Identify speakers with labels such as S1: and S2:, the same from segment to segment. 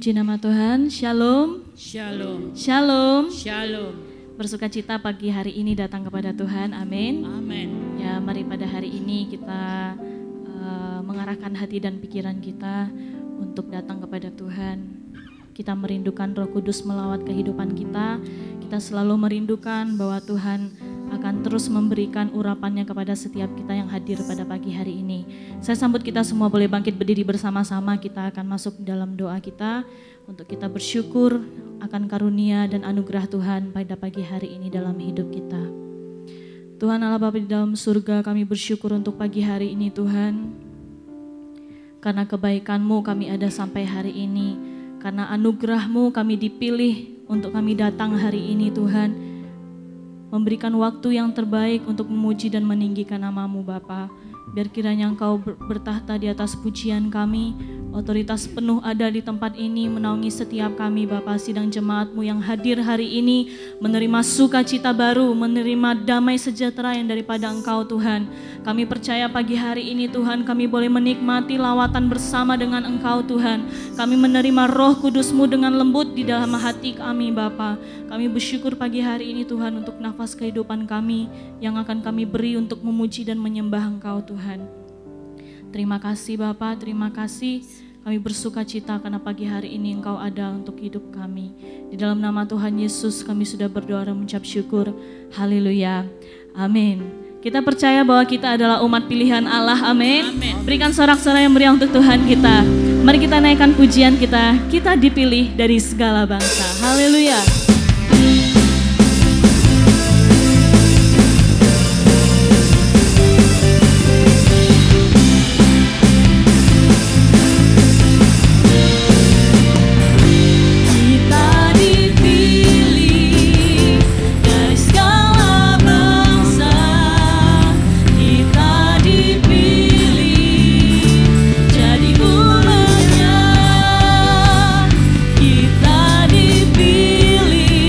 S1: Puji nama Tuhan. Shalom.
S2: Shalom.
S1: Shalom.
S2: Shalom.
S1: Bersukacita pagi hari ini datang kepada Tuhan. Amin.
S2: Amin.
S1: Ya, mari pada hari ini kita mengarahkan hati dan pikiran kita untuk datang kepada Tuhan. Kita merindukan Roh Kudus melawat kehidupan kita. Kita selalu merindukan bahwa Tuhan akan terus memberikan urapannya kepada setiap kita yang hadir pada pagi hari ini. Saya sambut kita semua boleh bangkit berdiri bersama-sama. Kita akan masuk dalam doa kita untuk kita bersyukur akan karunia dan anugerah Tuhan pada pagi hari ini dalam hidup kita. Tuhan Allah Bapa di dalam surga, kami bersyukur untuk pagi hari ini Tuhan. Karena kebaikan-Mu kami ada sampai hari ini. Karena anugerah-Mu kami dipilih untuk kami datang hari ini Tuhan. Memberikan waktu yang terbaik untuk memuji dan meninggikan nama-Mu Bapa. Biar kiranya Engkau bertahta di atas pujian kami, otoritas penuh ada di tempat ini menaungi setiap kami Bapa. Sidang jemaat-Mu yang hadir hari ini menerima sukacita baru, menerima damai sejahtera yang daripada Engkau Tuhan. Kami percaya pagi hari ini Tuhan kami boleh menikmati lawatan bersama dengan Engkau Tuhan. Kami menerima Roh Kudus-Mu dengan lembut di dalam hati kami Bapa. Kami bersyukur pagi hari ini Tuhan untuk nafas kehidupan kami yang akan kami beri untuk memuji dan menyembah Engkau Tuhan. Terima kasih Bapa, terima kasih. Kami bersuka cita karena pagi hari ini Engkau ada untuk hidup kami. Di dalam nama Tuhan Yesus kami sudah berdoa dan mengucap syukur. Haleluya. Amin. Kita percaya bahwa kita adalah umat pilihan Allah. Amin. Berikan sorak-sorai yang meriah untuk Tuhan kita. Mari kita naikkan pujian kita. Kita dipilih dari segala bangsa. Haleluya.
S3: Kita dipilih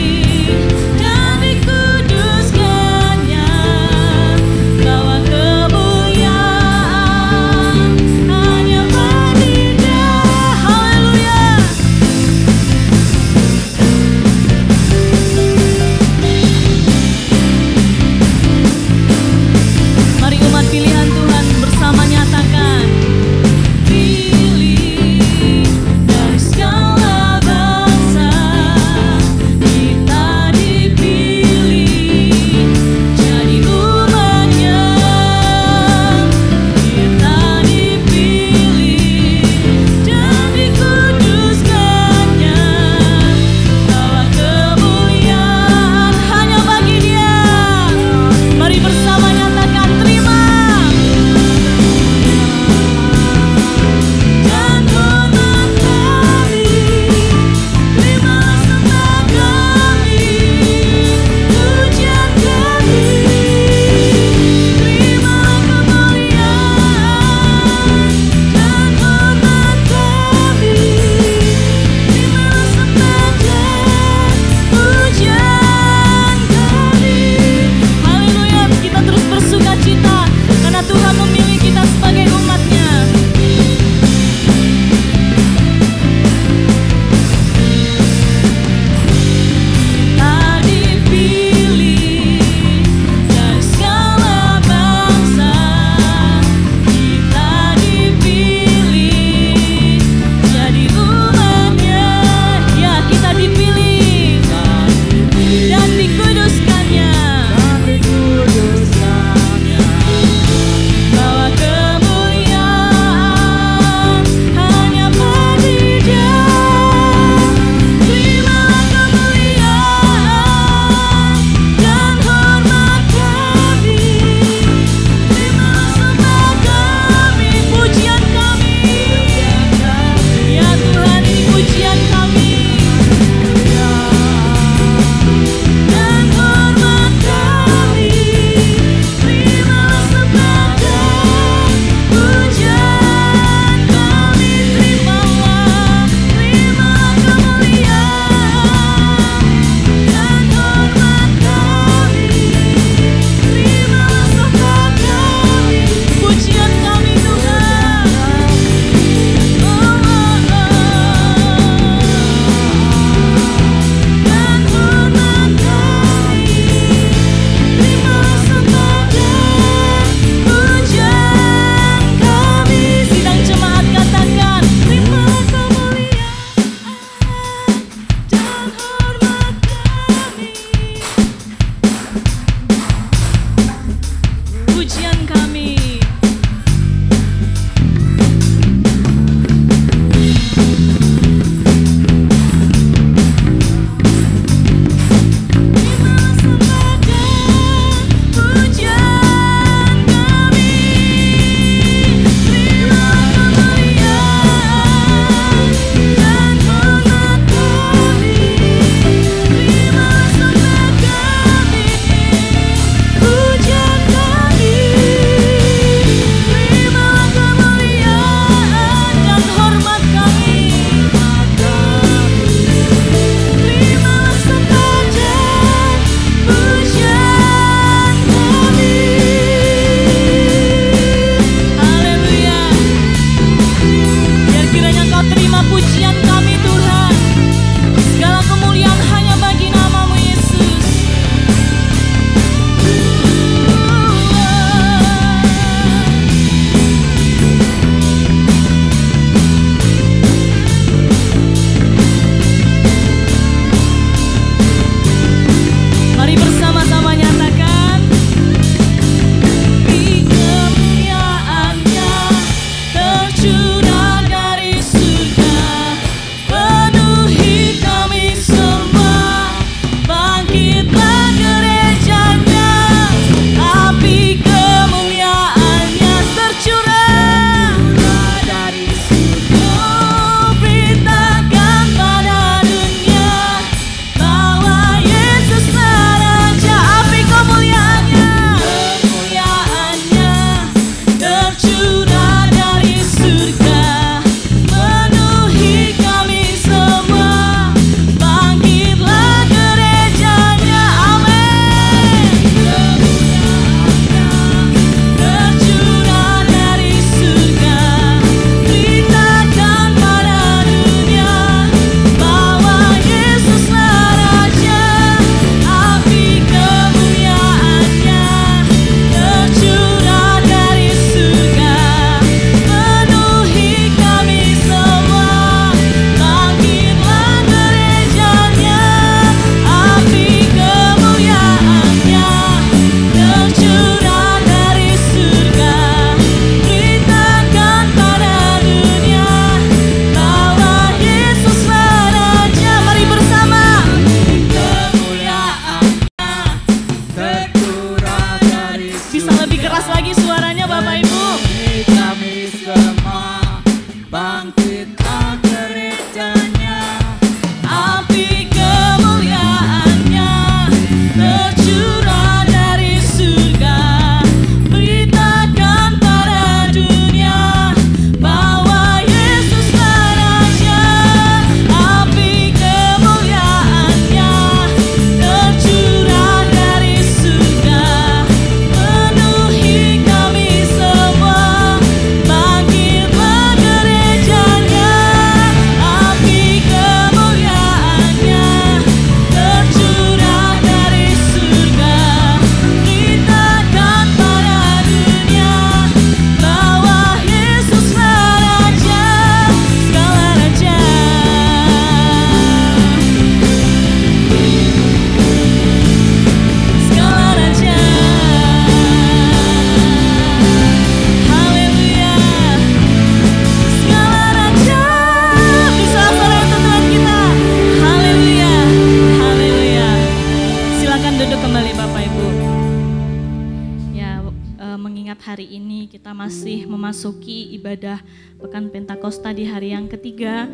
S1: hari ini kita masih memasuki ibadah Pekan Pentakosta di hari yang ketiga.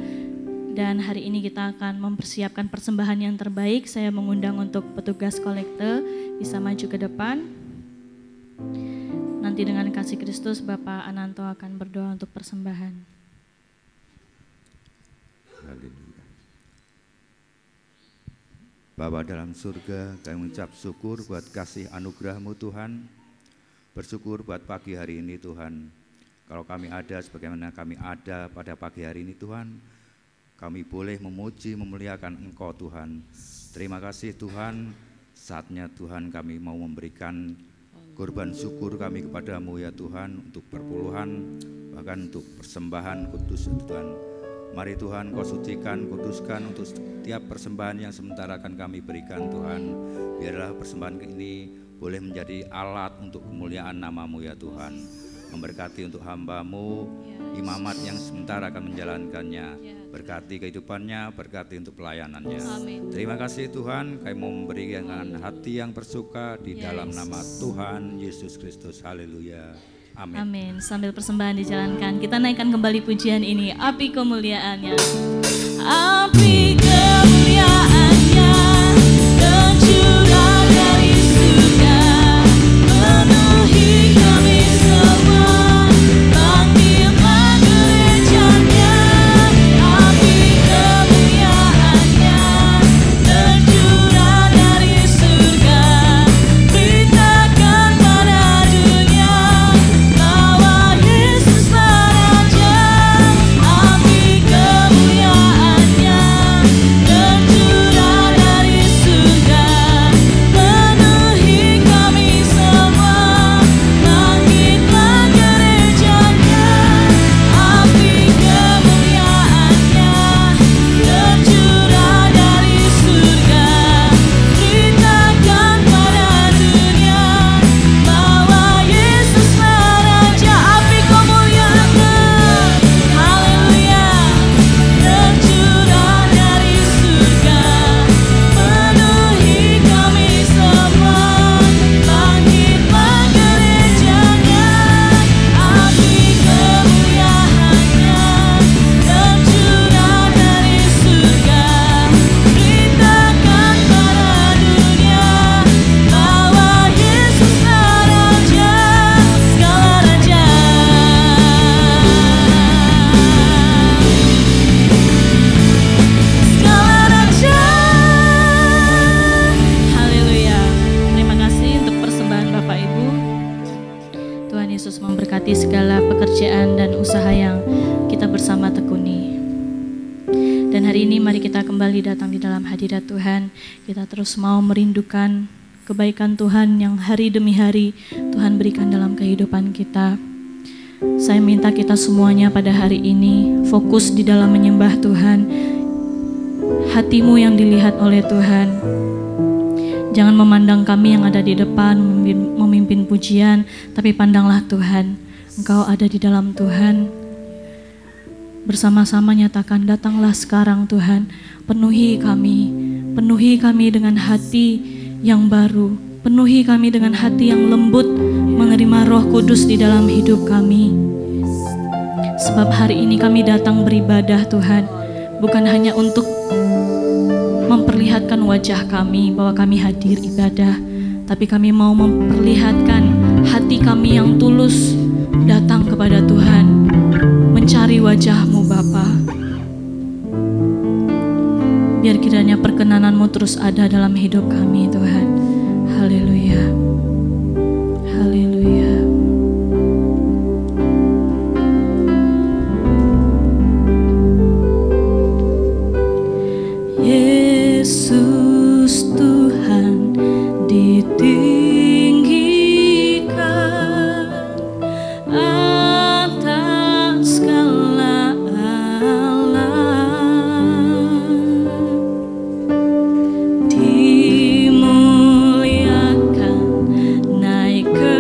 S1: Dan hari ini kita akan mempersiapkan persembahan yang terbaik. Saya mengundang untuk petugas kolekte bisa maju ke depan. Nanti dengan kasih Kristus Bapak Ananto akan berdoa untuk persembahan.
S2: Haleluya. Bapa dalam surga, kami mengucap syukur buat kasih anugerah-Mu Tuhan. Bersyukur buat pagi hari ini Tuhan. Kalau kami ada sebagaimana kami ada pada pagi hari ini Tuhan, kami boleh memuji, memuliakan Engkau Tuhan. Terima kasih Tuhan, saatnya Tuhan kami mau memberikan korban syukur kami kepadamu ya Tuhan, untuk perpuluhan, bahkan untuk persembahan kudus ya Tuhan. Mari Tuhan Kau sucikan, kuduskan untuk setiap persembahan yang sementara akan kami berikan Tuhan. Biarlah persembahan ini boleh menjadi alat untuk kemuliaan nama-Mu ya Tuhan. Memberkati untuk hamba-Mu, imamat yang sementara akan menjalankannya. Berkati kehidupannya, berkati untuk pelayanannya. Amin. Terima kasih Tuhan, kami mau memberikan hati yang bersuka di dalam nama Tuhan Yesus Kristus. Haleluya. Amin.
S1: Amin. Sambil persembahan dijalankan, kita naikkan kembali pujian ini. Api kemuliaannya. Api kemuliaannya tercurah dari surga, memenuhi kami semua. Bangkitlah gerejanya. Api kemuliaannya tercurah dari surga. Beritakan pada dunia bahwa Yesus Raja. Api kemuliaannya tercurah dari surga, penuhi kami semua. Bangkitlah gerejanya. Api kemuliaannya tercurah dari surga. Beritakan pada dunia bahwa Yesus Raja. Api kemuliaannya, haleluya, tercurah dari surga, penuhi kami semua. Bangkitlah gerejanya. Api kemuliaannya tercurah dari surga. Beritakan pada dunia bahwa Yesus Raja, segala raja. Segala raja. Haleluya. Terima kasih untuk persembahan Bapak Ibu. Tuhan Yesus memberkati segala pekerjaan dan usaha yang kita bersama tekuni. Dan hari ini mari kita kembali datang di dalam hadirat Tuhan. Kita terus mau merindukan kebaikan Tuhan yang hari demi hari Tuhan berikan dalam kehidupan kita. Saya minta kita semuanya pada hari ini fokus di dalam menyembah Tuhan. Hatimu yang dilihat oleh Tuhan. Jangan memandang kami yang ada di depan memimpin pujian, tapi pandanglah Tuhan. Engkau ada di dalam Tuhan. Bersama-sama nyatakan, datanglah sekarang Tuhan, penuhi kami dengan hati yang baru, penuhi kami dengan hati yang lembut, menerima Roh Kudus di dalam hidup kami. Sebab hari ini kami datang beribadah Tuhan, bukan hanya untuk memperlihatkan wajah kami bahwa kami hadir ibadah, tapi kami mau memperlihatkan hati kami yang tulus datang kepada Tuhan, mencari wajah-Mu Bapa. Biar kiranya perkenanan-Mu terus ada dalam hidup kami Tuhan. Haleluya. Haleluya. Yesus Tuhan ditinggikan atas segala alam, dimuliakan naik ke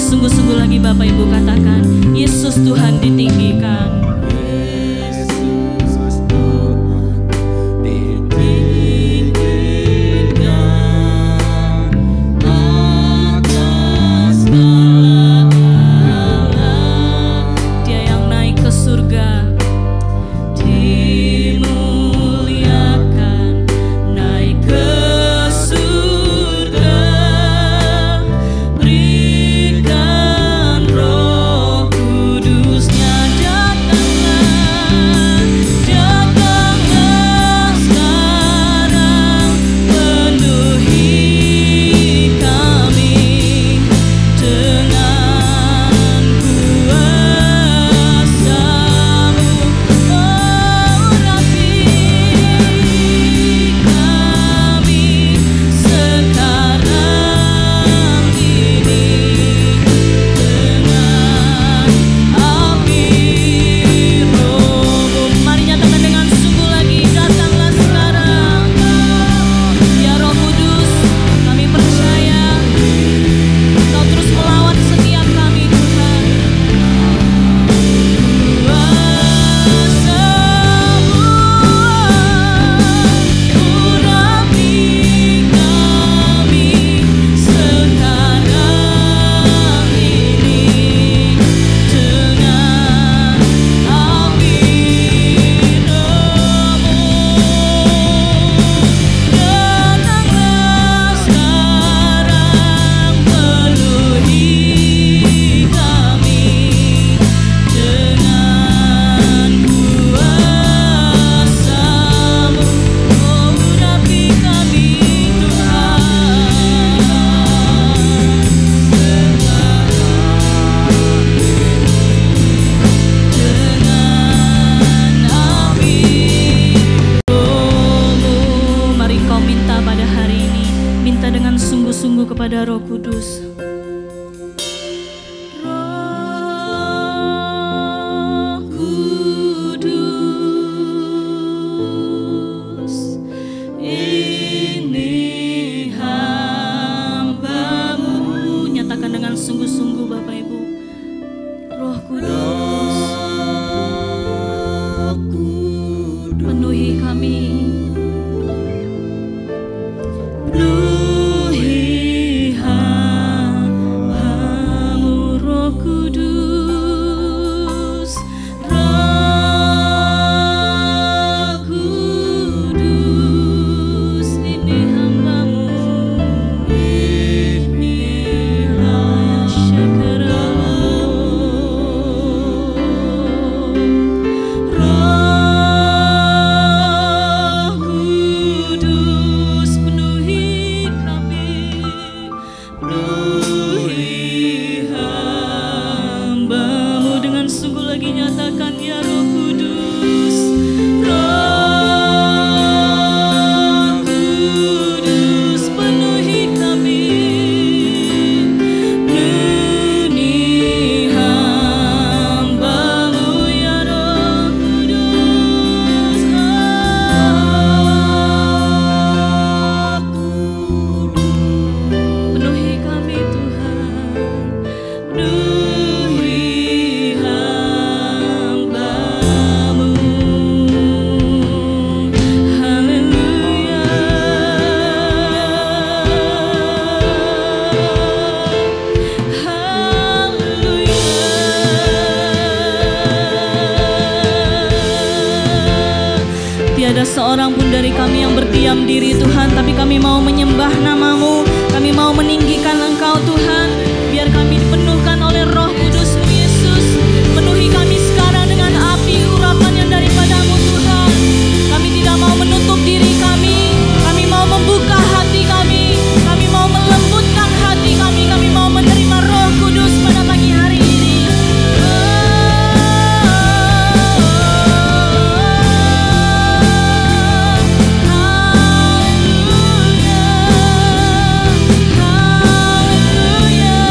S1: sungguh-sungguh lagi Bapak Ibu katakan, Yesus Tuhan ditinggikan. Kepada Roh Kudus. Roh Kudus, ini hamba-Mu. Nyatakan dengan sungguh-sungguh Bapak Ibu. Roh Kudus, penuhi kami. Tiada seorang pun dari kami yang berdiam diri Tuhan, tapi kami mau menyembah nama-Mu, kami mau meninggikan Engkau Tuhan. Biar kami dipenuhkan oleh Roh Kudus Yesus. Penuhi kami sekarang dengan api urapan yang daripada-Mu Tuhan. Kami tidak mau menutup diri kami mau membuka hati kami mau melembutkan hati kami mau menerima Roh Kudus pada pagi hari ini. Hallelujah.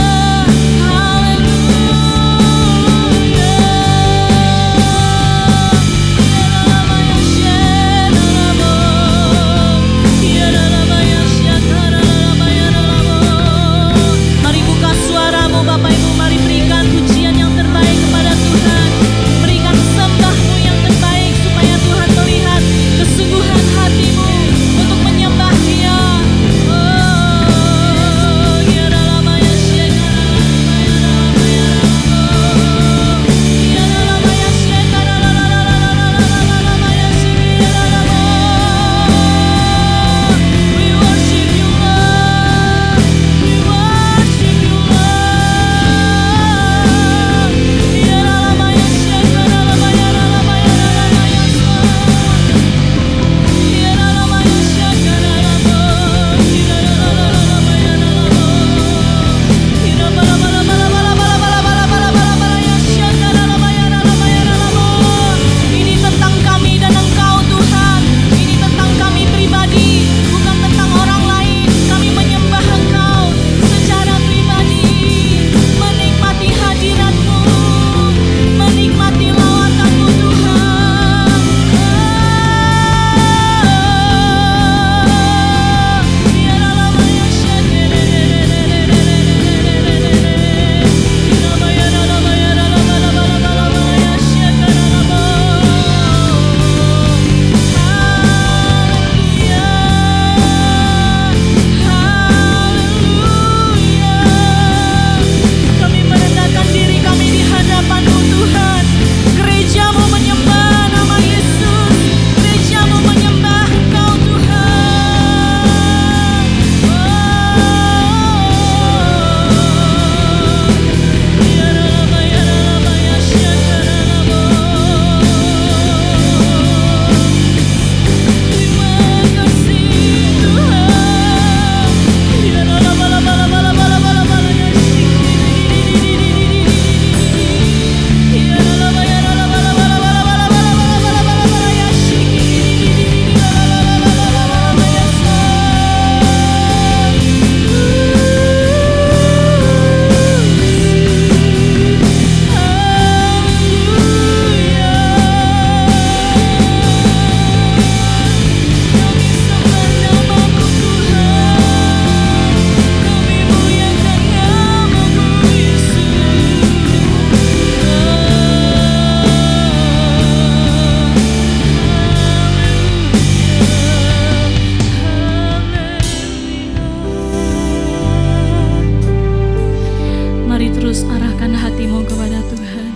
S1: arahkan hatimu kepada Tuhan.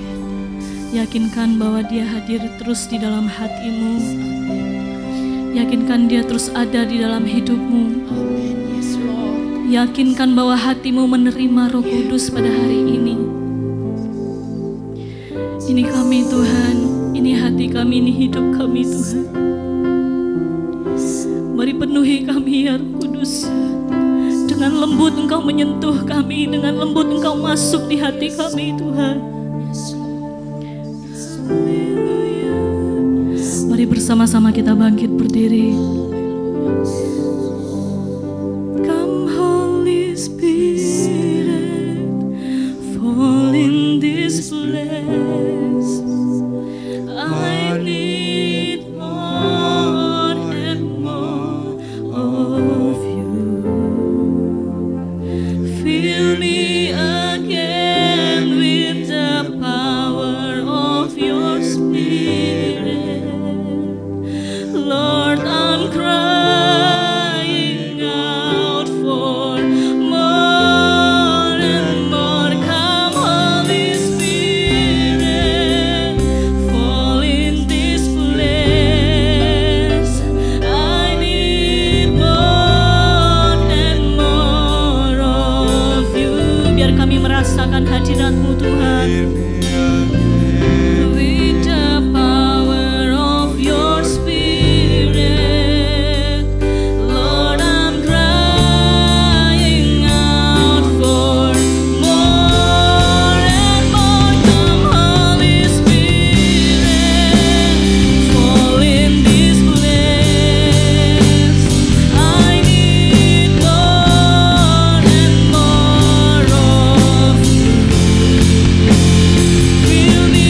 S1: Yakinkan bahwa Dia hadir terus di dalam hatimu. Yakinkan Dia terus ada di dalam hidupmu. Yakinkan bahwa hatimu menerima Roh Kudus pada hari ini. Ini kami Tuhan, ini hati kami, ini hidup kami Tuhan. Mari penuhi kami ya Roh Kudus. Dengan lembut Engkau menyentuh kami, dengan lembut Engkau masuk di hati kami Tuhan. Mari bersama-sama kita bangkit berdiri. Come Holy Spirit, fall in this place. I need more and more of you. Fill me again with the power of your Spirit. Lord, I'm crying out for more and more. Come, Holy Spirit, fall in this place. I need more and more of you. Biar kami merasakan hadirat-Mu Tuhan. With the power of your Spirit, Lord, I'm crying out for more and more. Come, Holy Spirit, fall in this place. I need more and more of you. Fill me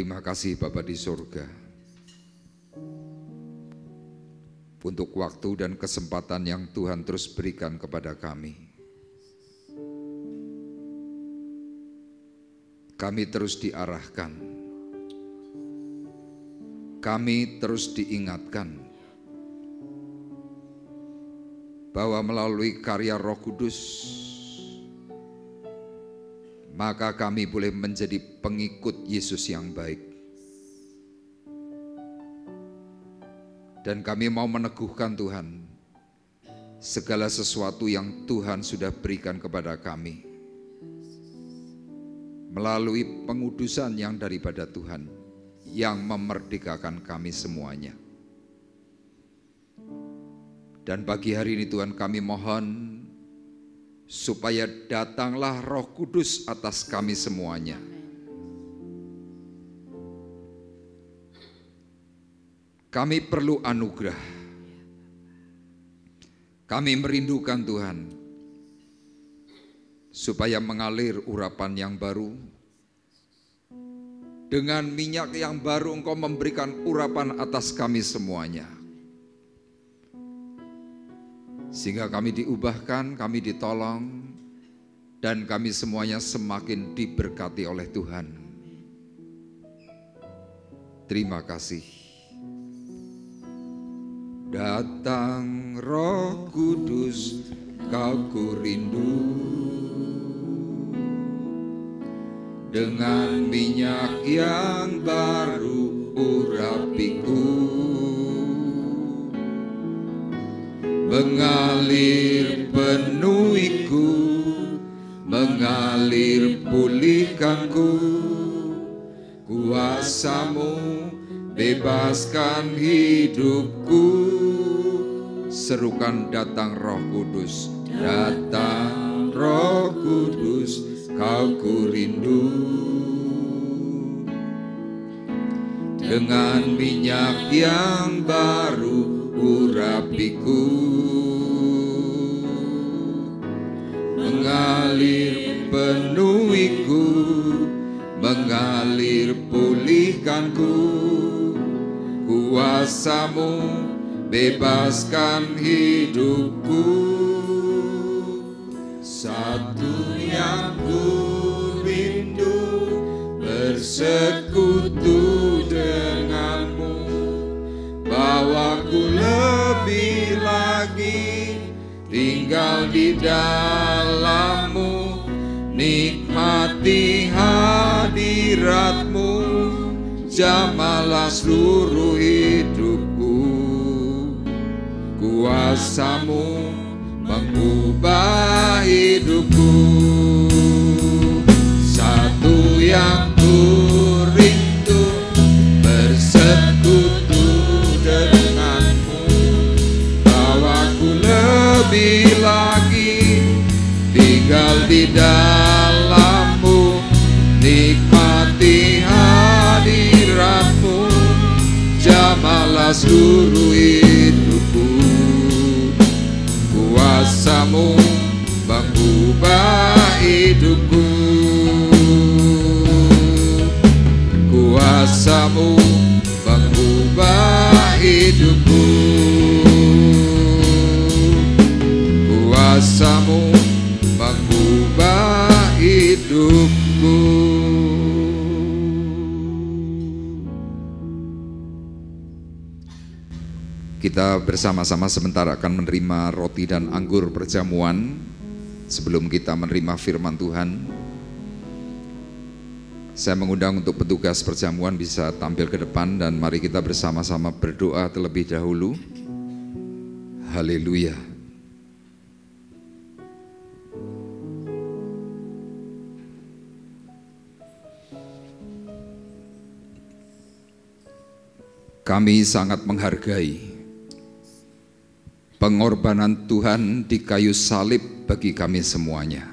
S3: Terima kasih Bapa di surga untuk waktu dan kesempatan yang Tuhan terus berikan kepada kami. Kami terus diarahkan, kami terus diingatkan bahwa melalui karya Roh Kudus maka kami boleh menjadi pengikut Yesus yang baik. Dan kami mau meneguhkan Tuhan segala sesuatu yang Tuhan sudah berikan kepada kami melalui pengudusan yang daripada Tuhan yang memerdekakan kami semuanya. Dan pagi hari ini Tuhan kami mohon supaya datanglah Roh Kudus atas kami semuanya. Kami perlu anugerah. Kami merindukan Tuhan supaya mengalir urapan yang baru. Dengan minyak yang baru Engkau memberikan urapan atas kami semuanya. Sehingga kami diubahkan, kami ditolong, dan kami semuanya semakin diberkati oleh Tuhan. Terima kasih. Datang Roh Kudus, Kau ku rindu, dengan minyak yang baru urapiku, mengalir penuhiku, mengalir pulihkanku, kuasa-Mu bebaskan hidupku. Serukan datang Roh Kudus, datang Roh Kudus, Kau ku rindu, dengan minyak yang baru urapiku, mengalir penuhiku, mengalir pulihkanku, kuasa-Mu bebaskan hidupku. Satu yang ku rindu, bersekutu denganmu, bawaku lebih lagi tinggal di dalam-Mu, nikmati hadirat-Mu, jamahlah seluruh hidupku. Kuasa-Mu mengubah hidupku. Satu yang ku rindu, bersekutu denganmu, bawaku lebih lagi tinggal di dalam-Mu, nikmati hadirat-Mu, jamahlah seluruh hidupku. Kuasa-Mu mengubah hidupku, kuasa-Mu mengubah hidupku, kuasa-Mu mengubah hidupku. Kita bersama-sama sebentar akan menerima roti dan anggur perjamuan sebelum kita menerima firman Tuhan. Saya mengundang untuk petugas perjamuan bisa tampil ke depan dan mari kita bersama-sama berdoa terlebih dahulu. Haleluya. Kami sangat menghargai pengorbanan Tuhan di kayu salib bagi kami semuanya.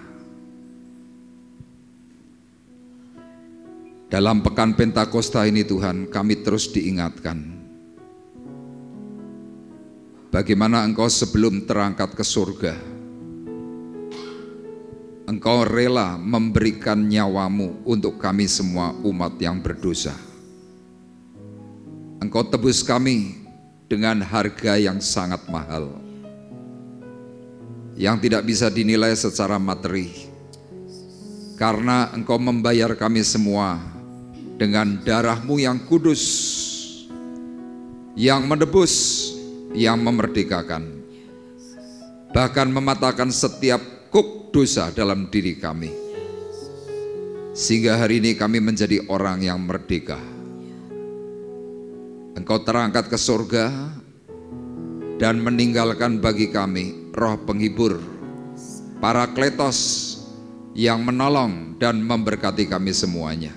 S3: Dalam pekan Pentakosta ini Tuhan, kami terus diingatkan bagaimana Engkau sebelum terangkat ke surga, Engkau rela memberikan nyawa-Mu untuk kami semua umat yang berdosa. Engkau tebus kami dengan harga yang sangat mahal, yang tidak bisa dinilai secara materi, karena Engkau membayar kami semua dengan darah-Mu yang kudus, yang menebus, yang memerdekakan, bahkan mematahkan setiap kuk dosa dalam diri kami, sehingga hari ini kami menjadi orang yang merdeka. Engkau terangkat ke surga dan meninggalkan bagi kami roh penghibur, Parakletos, yang menolong dan memberkati kami semuanya.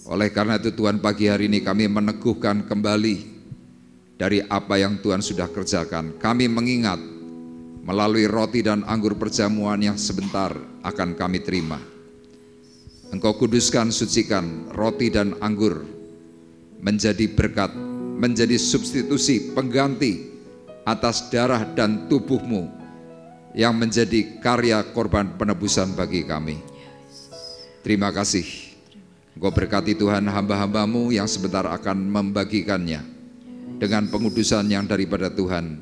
S3: Oleh karena itu Tuhan, pagi hari ini kami meneguhkan kembali dari apa yang Tuhan sudah kerjakan. Kami mengingat melalui roti dan anggur perjamuan yang sebentar akan kami terima. Engkau kuduskan, sucikan roti dan anggur menjadi berkat, menjadi substitusi pengganti atas darah dan tubuh-Mu yang menjadi karya korban penebusan bagi kami. Terima kasih. Engkau berkati Tuhan hamba-hamba-Mu yang sebentar akan membagikannya dengan pengudusan yang daripada Tuhan,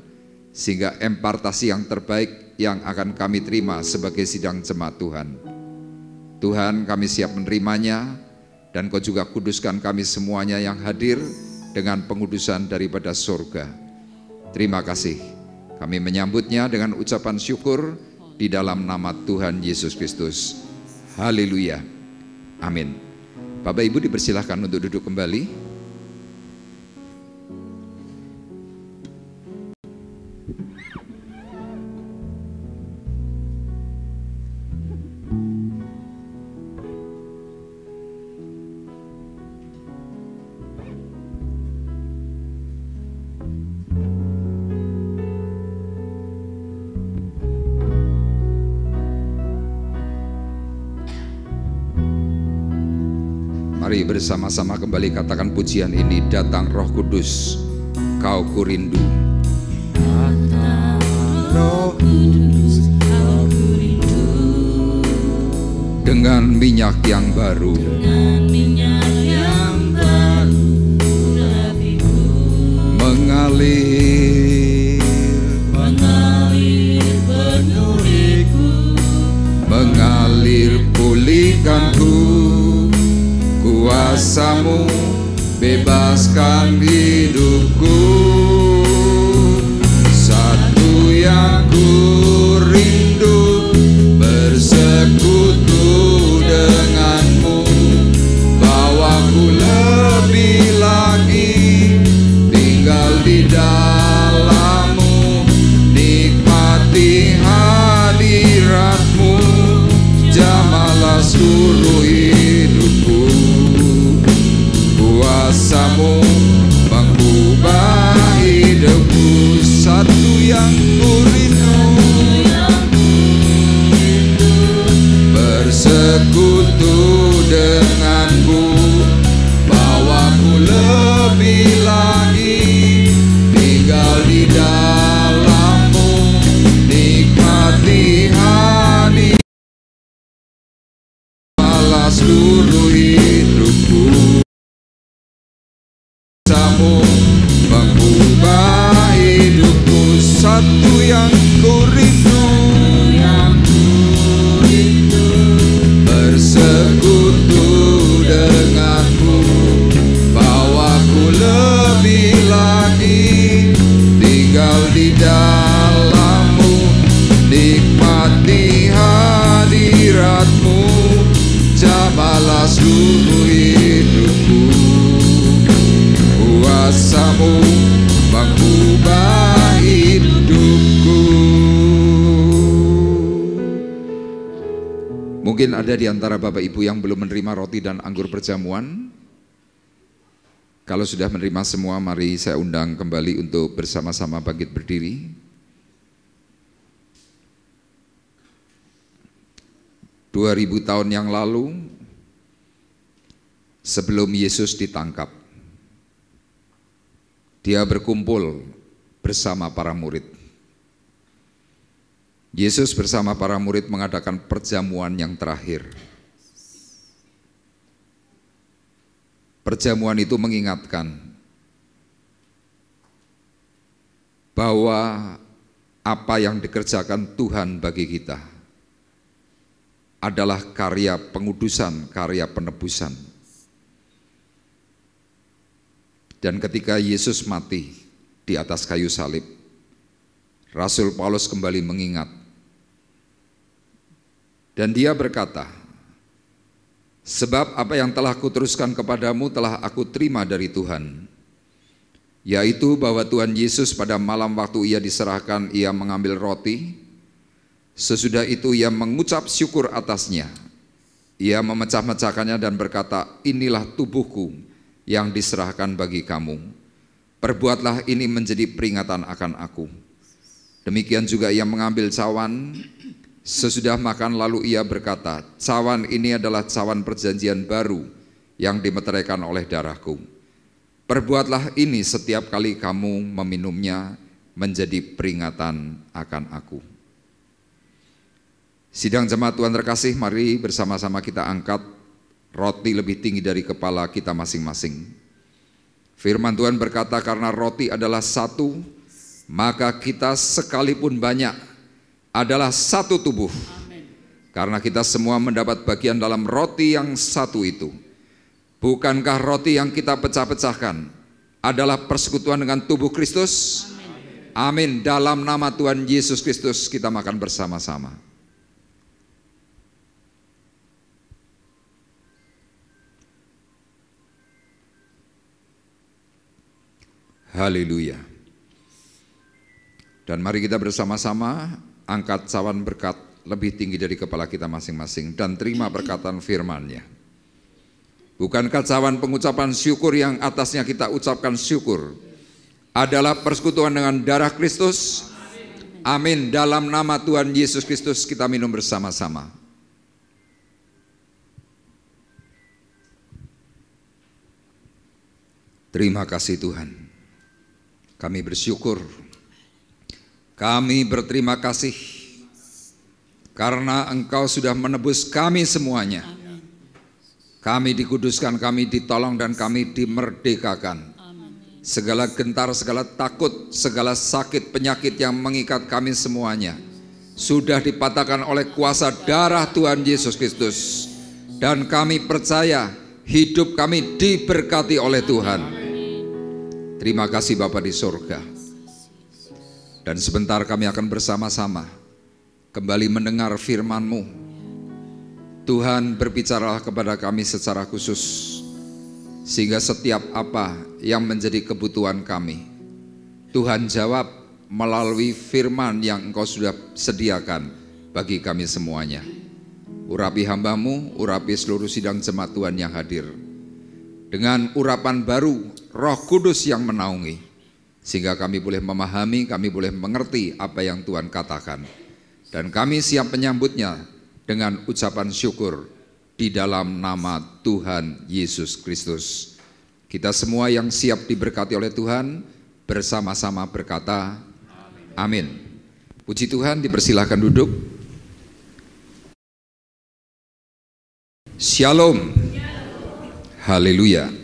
S3: sehingga impartasi yang terbaik yang akan kami terima sebagai sidang jemaat Tuhan. Tuhan, kami siap menerimanya, dan Kau juga kuduskan kami semuanya yang hadir dengan pengudusan daripada surga. Terima kasih. Kami menyambutnya dengan ucapan syukur di dalam nama Tuhan Yesus Kristus. Haleluya. Amin. Bapak Ibu dipersilahkan untuk duduk kembali. Mari bersama-sama kembali katakan pujian ini. Datang Roh Kudus, Kau kurindu.
S4: Datang Roh Kudus, Kau kurindu.
S3: Dengan minyak yang baru,
S4: Dengan minyak yang baru, urapiku
S3: mengalir,
S4: mengalir penuhiku,
S3: mengalir pulihkanku. Kuasa-Mu bebaskan hidupku. Satu yang ku rindu, bersekutu dengan-Mu. Bawaku lebih lagi tinggal di dalam-Mu, nikmati hadirat-Mu, jamalah seluruh hidupku. Kuasa-Mu mengubah hidupku. Satu yang ku rindu, bersekutu dengan-Mu. Bawaku lebih lagi tinggal di dalam-Mu, nikmati hadirat seluruh hidupku. Kuasa-Mu mengubah hidupku. Satu yang ku rindu, bersekutu dengan-Mu. Bawaku lebih lagi tinggal di dalam-Mu, nikmati hadirat-Mu, jamalah seluruh hidupku. Kuasa-Mu mengubah hidupku. Mungkin ada di antara Bapak Ibu yang belum menerima roti dan anggur perjamuan. Kalau sudah menerima semua, mari saya undang kembali untuk bersama-sama bangkit berdiri. 2000 tahun yang lalu, sebelum Yesus ditangkap, Dia berkumpul bersama para murid. Yesus bersama para murid mengadakan perjamuan yang terakhir. Perjamuan itu mengingatkan bahwa apa yang dikerjakan Tuhan bagi kita adalah karya pengudusan, karya penebusan. Dan ketika Yesus mati di atas kayu salib, Rasul Paulus kembali mengingat. Dan dia berkata, sebab apa yang telah kuteruskan kepadamu telah aku terima dari Tuhan, yaitu bahwa Tuhan Yesus pada malam waktu ia diserahkan, ia mengambil roti, sesudah itu ia mengucap syukur atasnya, ia memecah-mecahkannya dan berkata, inilah tubuhku yang diserahkan bagi kamu, perbuatlah ini menjadi peringatan akan aku. Demikian juga ia mengambil cawan, sesudah makan lalu ia berkata, cawan ini adalah cawan perjanjian baru yang dimeteraikan oleh darahku. Perbuatlah ini setiap kali kamu meminumnya menjadi peringatan akan aku. Sidang jemaat Tuhan terkasih, mari bersama-sama kita angkat roti lebih tinggi dari kepala kita masing-masing. Firman Tuhan berkata, karena roti adalah satu, maka kita sekalipun banyak adalah satu tubuh. Karena kita semua mendapat bagian dalam roti yang satu itu. Bukankah roti yang kita pecah-pecahkan adalah persekutuan dengan tubuh Kristus? Amin. Dalam nama Tuhan Yesus Kristus kita makan bersama-sama. Haleluya. Dan mari kita bersama-sama angkat cawan berkat lebih tinggi dari kepala kita masing-masing dan terima perkataan firman-Nya. Bukankah cawan pengucapan syukur yang atasnya kita ucapkan syukur adalah persekutuan dengan darah Kristus? Amin. Dalam nama Tuhan Yesus Kristus kita minum bersama-sama. Terima kasih Tuhan. Kami bersyukur. Kami berterima kasih karena Engkau sudah menebus kami semuanya. Kami dikuduskan, kami ditolong, dan kami dimerdekakan. Segala gentar, segala takut, segala sakit, penyakit yang mengikat kami semuanya sudah dipatahkan oleh kuasa darah Tuhan Yesus Kristus. Dan kami percaya hidup kami diberkati oleh Tuhan. Terima kasih Bapa di surga. Dan sebentar kami akan bersama-sama kembali mendengar firman-Mu. Tuhan, berbicaralah kepada kami secara khusus, sehingga setiap apa yang menjadi kebutuhan kami, Tuhan jawab melalui firman yang Engkau sudah sediakan bagi kami semuanya. Urapi hamba-Mu, urapi seluruh sidang jemaat Tuhan yang hadir, dengan urapan baru Roh Kudus yang menaungi, sehingga kami boleh memahami, kami boleh mengerti apa yang Tuhan katakan, dan kami siap menyambutnya dengan ucapan syukur di dalam nama Tuhan Yesus Kristus. Kita semua yang siap diberkati oleh Tuhan bersama-sama berkata amin. Puji Tuhan, dipersilahkan duduk. Shalom. Haleluya.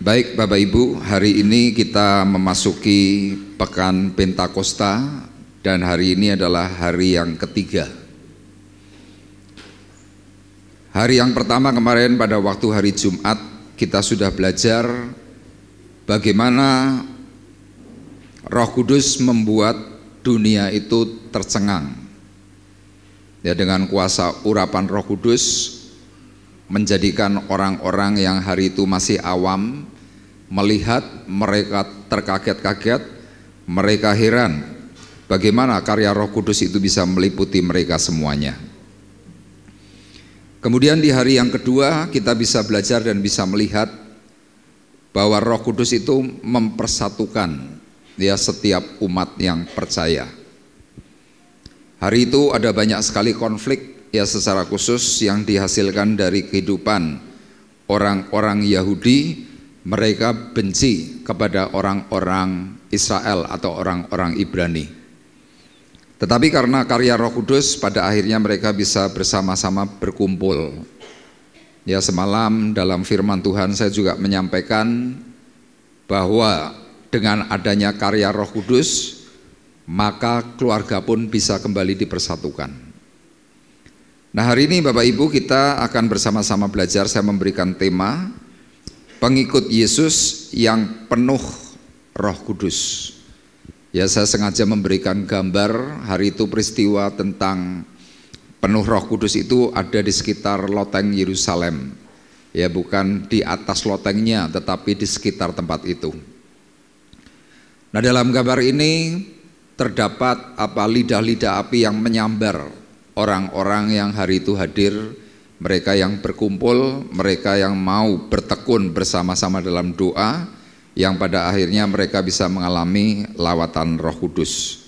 S3: Baik Bapak Ibu, hari ini kita memasuki Pekan Pentakosta. Dan hari ini adalah hari yang ketiga. Hari yang pertama kemarin pada waktu hari Jumat kita sudah belajar bagaimana Roh Kudus membuat dunia itu tercengang. Ya, dengan kuasa urapan Roh Kudus menjadikan orang-orang yang hari itu masih awam melihat, mereka terkaget-kaget, mereka heran. Bagaimana karya Roh Kudus itu bisa meliputi mereka semuanya. Kemudian di hari yang kedua kita bisa belajar dan bisa melihat bahwa Roh Kudus itu mempersatukan ya setiap umat yang percaya. Hari itu ada banyak sekali konflik ya secara khusus yang dihasilkan dari kehidupan orang-orang Yahudi. Mereka benci kepada orang-orang Israel atau orang-orang Ibrani. Tetapi karena karya Roh Kudus pada akhirnya mereka bisa bersama-sama berkumpul. Ya, semalam dalam firman Tuhan saya juga menyampaikan bahwa dengan adanya karya Roh Kudus, maka keluarga pun bisa kembali dipersatukan. Nah, hari ini Bapak Ibu kita akan bersama-sama belajar. Saya memberikan tema pengikut Yesus yang penuh Roh Kudus. Ya, saya sengaja memberikan gambar hari itu peristiwa tentang penuh Roh Kudus itu ada di sekitar loteng Yerusalem. Ya, bukan di atas lotengnya tetapi di sekitar tempat itu. Nah, dalam gambar ini terdapat lidah-lidah api yang menyambar orang-orang yang hari itu hadir, mereka yang berkumpul, mereka yang mau bertekun bersama-sama dalam doa, yang pada akhirnya mereka bisa mengalami lawatan Roh Kudus.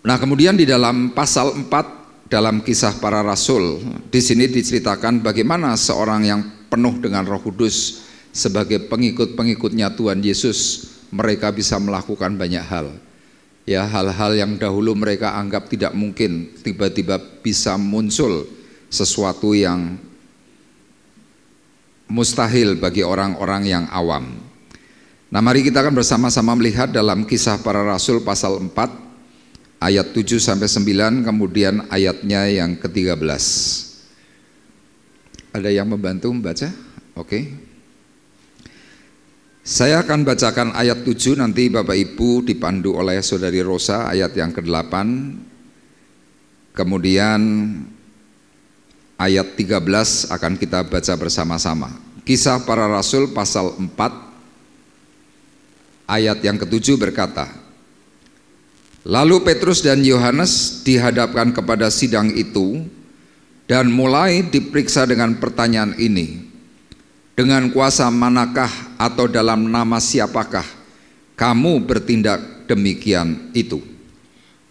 S3: Nah, kemudian di dalam pasal 4 dalam Kisah Para Rasul, di sini diceritakan bagaimana seorang yang penuh dengan Roh Kudus sebagai pengikut-pengikutnya Tuhan Yesus, mereka bisa melakukan banyak hal. Ya, hal-hal yang dahulu mereka anggap tidak mungkin, tiba-tiba bisa muncul sesuatu yang mustahil bagi orang-orang yang awam. Nah, mari kita akan bersama-sama melihat dalam Kisah Para Rasul pasal 4 ayat 7 sampai 9, kemudian ayatnya yang ke-13. Ada yang membantu membaca? Oke. Saya akan bacakan ayat 7, nanti Bapak Ibu dipandu oleh Saudari Rosa ayat yang ke-8. Kemudian ayat 13 akan kita baca bersama-sama. Kisah Para Rasul pasal 4 ayat yang ke-7 berkata, lalu Petrus dan Yohanes dihadapkan kepada sidang itu dan mulai diperiksa dengan pertanyaan ini, dengan kuasa manakah atau dalam nama siapakah kamu bertindak demikian itu?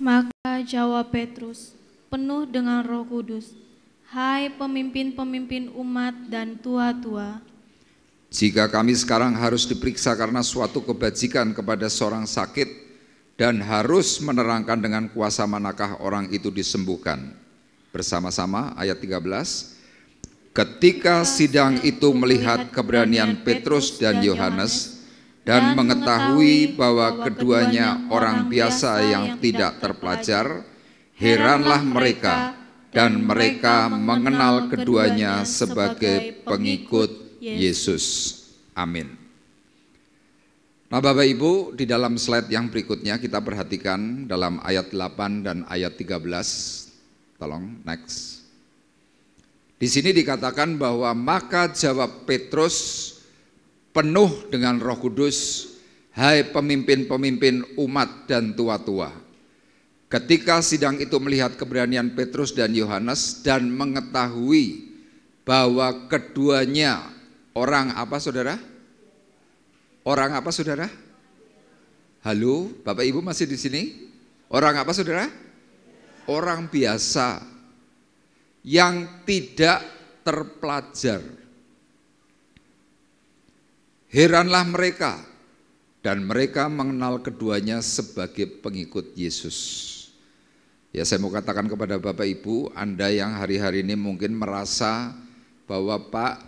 S1: Maka jawab Petrus, penuh dengan Roh Kudus, hai pemimpin-pemimpin umat dan tua-tua,
S3: jika kami sekarang harus diperiksa karena suatu kebajikan kepada seorang sakit dan harus menerangkan dengan kuasa manakah orang itu disembuhkan. Bersama-sama ayat 13. Ketika sidang itu melihat keberanian Petrus dan Yohanes dan mengetahui bahwa keduanya orang biasa yang tidak terpelajar, heranlah mereka dan mereka mengenal keduanya sebagai pengikut Yesus. Amin. Nah, Bapak Ibu, di dalam slide yang berikutnya kita perhatikan dalam ayat 8 dan ayat 13. Tolong next. Di sini dikatakan bahwa maka jawab Petrus penuh dengan Roh Kudus, hai pemimpin-pemimpin umat dan tua-tua. Ketika sidang itu melihat keberanian Petrus dan Yohanes dan mengetahui bahwa keduanya orang apa, saudara? Orang apa, saudara? Halo, Bapak Ibu masih di sini? Orang apa, saudara? Orang biasa yang tidak terpelajar. Heranlah mereka dan mereka mengenal keduanya sebagai pengikut Yesus. Ya, saya mau katakan kepada Bapak Ibu, Anda yang hari-hari ini mungkin merasa bahwa Pak,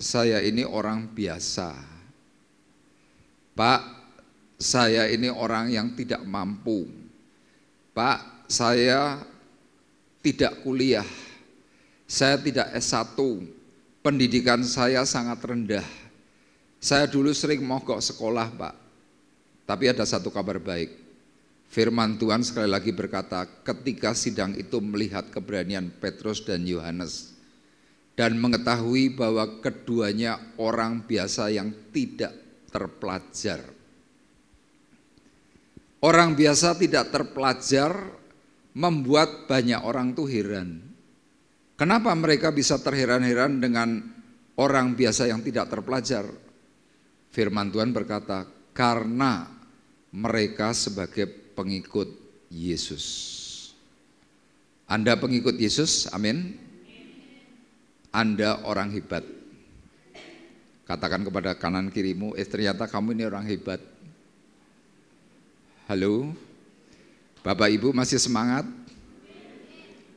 S3: saya ini orang biasa. Pak, saya ini orang yang tidak mampu. Pak, saya tidak kuliah. Saya tidak S1, pendidikan saya sangat rendah. Saya dulu sering mogok sekolah, Pak. Tapi ada satu kabar baik. Firman Tuhan sekali lagi berkata, ketika sidang itu melihat keberanian Petrus dan Yohanes dan mengetahui bahwa keduanya orang biasa yang tidak terpelajar. Orang biasa tidak terpelajar membuat banyak orang tuh heran. Kenapa mereka bisa terheran-heran dengan orang biasa yang tidak terpelajar? Firman Tuhan berkata, karena mereka sebagai pengikut Yesus. Anda pengikut Yesus, amin. Anda orang hebat. Katakan kepada kanan kirimu, ternyata kamu ini orang hebat. Halo, Bapak Ibu masih semangat?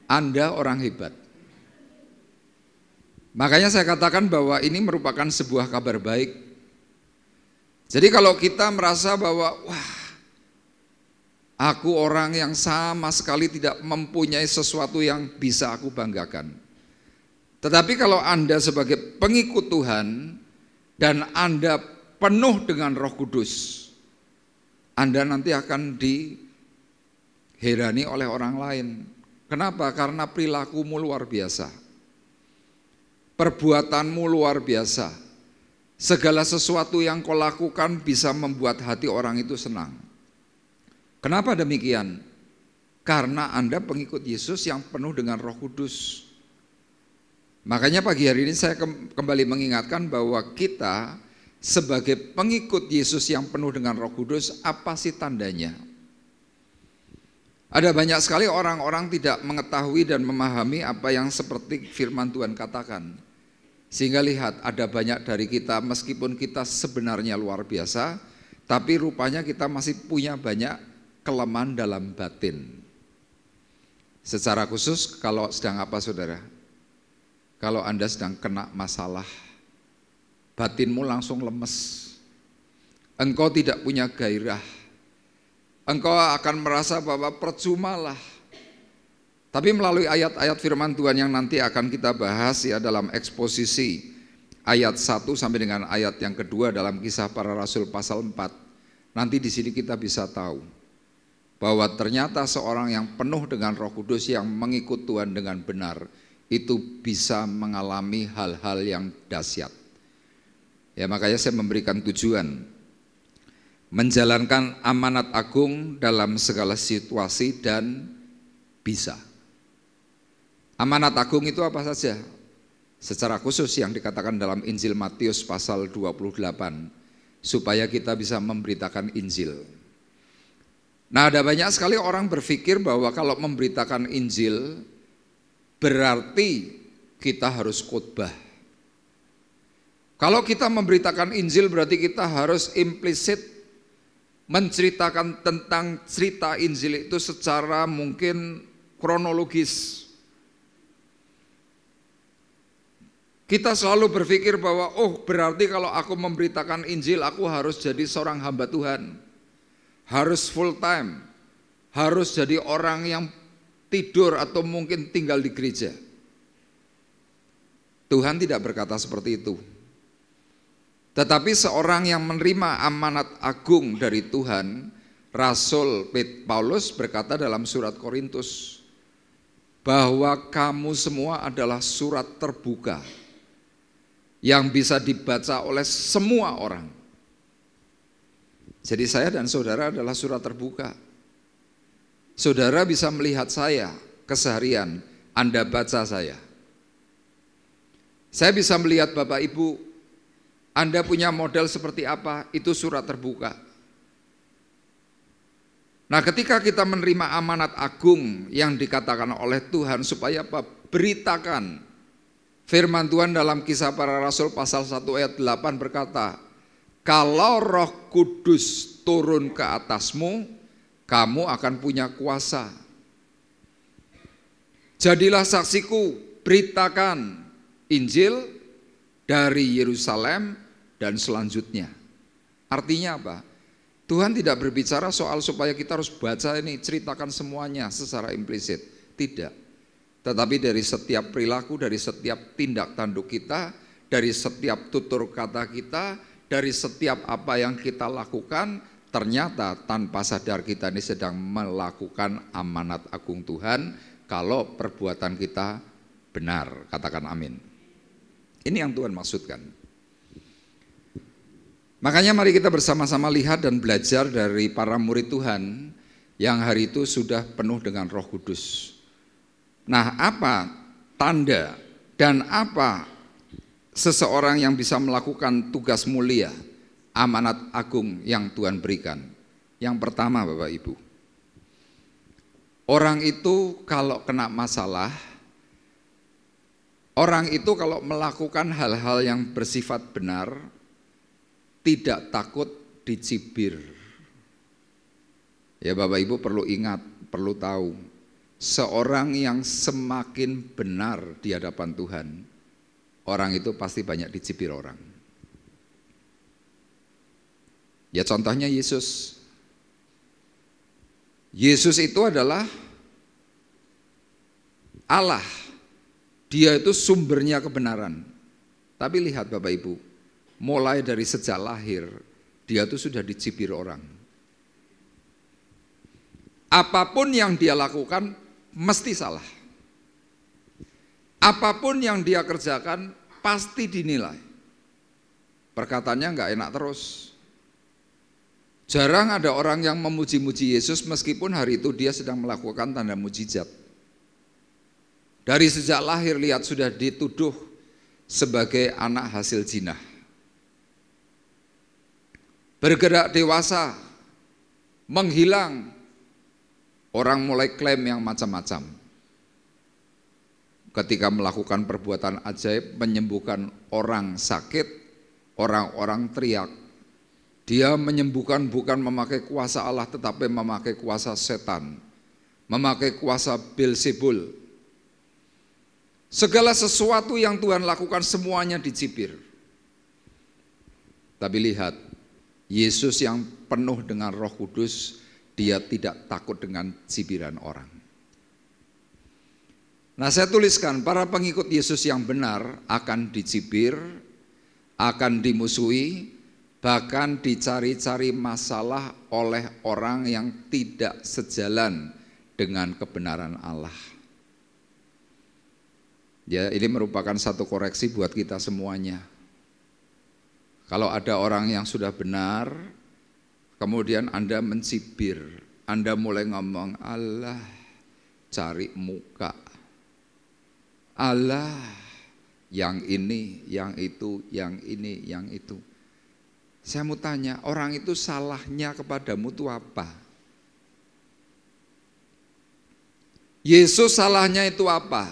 S3: Anda orang hebat. Makanya saya katakan bahwa ini merupakan sebuah kabar baik Jadi kalau kita merasa bahwa wah, aku orang yang sama sekali tidak mempunyai sesuatu yang bisa aku banggakan. Tetapi kalau Anda sebagai pengikut Tuhan dan Anda penuh dengan Roh Kudus, Anda nanti akan diherani oleh orang lain. Kenapa? Karena perilakumu luar biasa. Perbuatanmu luar biasa. Segala sesuatu yang kau lakukan bisa membuat hati orang itu senang. Kenapa demikian? Karena Anda pengikut Yesus yang penuh dengan Roh Kudus. Makanya pagi hari ini saya kembali mengingatkan bahwa kita sebagai pengikut Yesus yang penuh dengan Roh Kudus, apa sih tandanya? Ada banyak sekali orang-orang tidak mengetahui dan memahami apa yang seperti firman Tuhan katakan. Sehingga lihat, ada banyak dari kita meskipun kita sebenarnya luar biasa, tapi rupanya kita masih punya banyak kelemahan dalam batin. Secara khusus kalau sedang apa saudara? Kalau Anda sedang kena masalah, batinmu langsung lemes. Engkau tidak punya gairah. Engkau akan merasa bahwa percumalah. Tapi melalui ayat-ayat firman Tuhan yang nanti akan kita bahas ya dalam eksposisi ayat 1 sampai dengan ayat yang kedua dalam Kisah Para Rasul pasal 4. Nanti di sini kita bisa tahu bahwa ternyata seorang yang penuh dengan Roh Kudus yang mengikut Tuhan dengan benar itu bisa mengalami hal-hal yang dahsyat. Ya, makanya saya memberikan tujuan menjalankan amanat agung dalam segala situasi dan bisa. Amanat agung itu apa saja? Secara khusus yang dikatakan dalam Injil Matius pasal 28, supaya kita bisa memberitakan Injil. Nah, ada banyak sekali orang berpikir bahwa kalau memberitakan Injil berarti kita harus khotbah. Kalau kita memberitakan Injil berarti kita harus implisit menceritakan tentang cerita Injil itu secara mungkin kronologis. Kita selalu berpikir bahwa berarti kalau aku memberitakan Injil aku harus jadi seorang hamba Tuhan. Harus full time. Harus jadi orang yang tidur atau mungkin tinggal di gereja. Tuhan tidak berkata seperti itu. Tetapi seorang yang menerima amanat agung dari Tuhan, Rasul Paulus berkata dalam surat Korintus bahwa kamu semua adalah surat terbuka yang bisa dibaca oleh semua orang. Jadi saya dan saudara adalah surat terbuka. Saudara bisa melihat saya keseharian, Anda baca saya. Saya bisa melihat Bapak Ibu, Anda punya model seperti apa, itu surat terbuka. Nah, ketika kita menerima amanat agung yang dikatakan oleh Tuhan supaya apa? Beritakan firman Tuhan dalam Kisah Para Rasul pasal 1 ayat 8 berkata, kalau Roh Kudus turun ke atasmu, kamu akan punya kuasa. Jadilah saksiku, beritakan Injil dari Yerusalem dan selanjutnya. Artinya apa? Tuhan tidak berbicara soal supaya kita harus baca ini, ceritakan semuanya secara implisit. Tidak. Tetapi dari setiap perilaku, dari setiap tindak tanduk kita, dari setiap tutur kata kita, dari setiap apa yang kita lakukan, ternyata tanpa sadar kita ini sedang melakukan amanat agung Tuhan kalau perbuatan kita benar. Katakan amin. Ini yang Tuhan maksudkan. Makanya mari kita bersama-sama lihat dan belajar dari para murid Tuhan yang hari itu sudah penuh dengan Roh Kudus. Nah, apa tanda dan apa seseorang yang bisa melakukan tugas mulia, amanat agung yang Tuhan berikan? Yang pertama Bapak Ibu, orang itu kalau kena masalah, orang itu kalau melakukan hal-hal yang bersifat benar, tidak takut dicibir. Ya Bapak Ibu perlu ingat, perlu tahu, seorang yang semakin benar di hadapan Tuhan, orang itu pasti banyak dicibir orang. Ya contohnya Yesus. Yesus itu adalah Allah. Dia itu sumbernya kebenaran. Tapi lihat Bapak Ibu, mulai dari sejak lahir, dia itu sudah dicibir orang. Apapun yang dia lakukan mesti salah. Apapun yang dia kerjakan pasti dinilai. Perkataannya enggak enak terus. Jarang ada orang yang memuji-muji Yesus meskipun hari itu dia sedang melakukan tanda mujizat. Dari sejak lahir lihat sudah dituduh sebagai anak hasil zina. Bergerak dewasa, menghilang, orang mulai klaim yang macam-macam. Ketika melakukan perbuatan ajaib, menyembuhkan orang sakit, orang-orang teriak. Dia menyembuhkan bukan memakai kuasa Allah tetapi memakai kuasa setan, memakai kuasa Beelzebul. Segala sesuatu yang Tuhan lakukan semuanya dicibir. Tapi lihat, Yesus yang penuh dengan Roh Kudus, dia tidak takut dengan cibiran orang. Nah, saya tuliskan para pengikut Yesus yang benar akan dicibir, akan dimusuhi, bahkan dicari-cari masalah oleh orang yang tidak sejalan dengan kebenaran Allah. Ya, ini merupakan satu koreksi buat kita semuanya. Kalau ada orang yang sudah benar, kemudian Anda mencibir, Anda mulai ngomong, Allah cari muka, Allah yang ini, yang itu, yang ini, yang itu. Saya mau tanya, orang itu salahnya kepadamu itu apa? Yesus salahnya itu apa?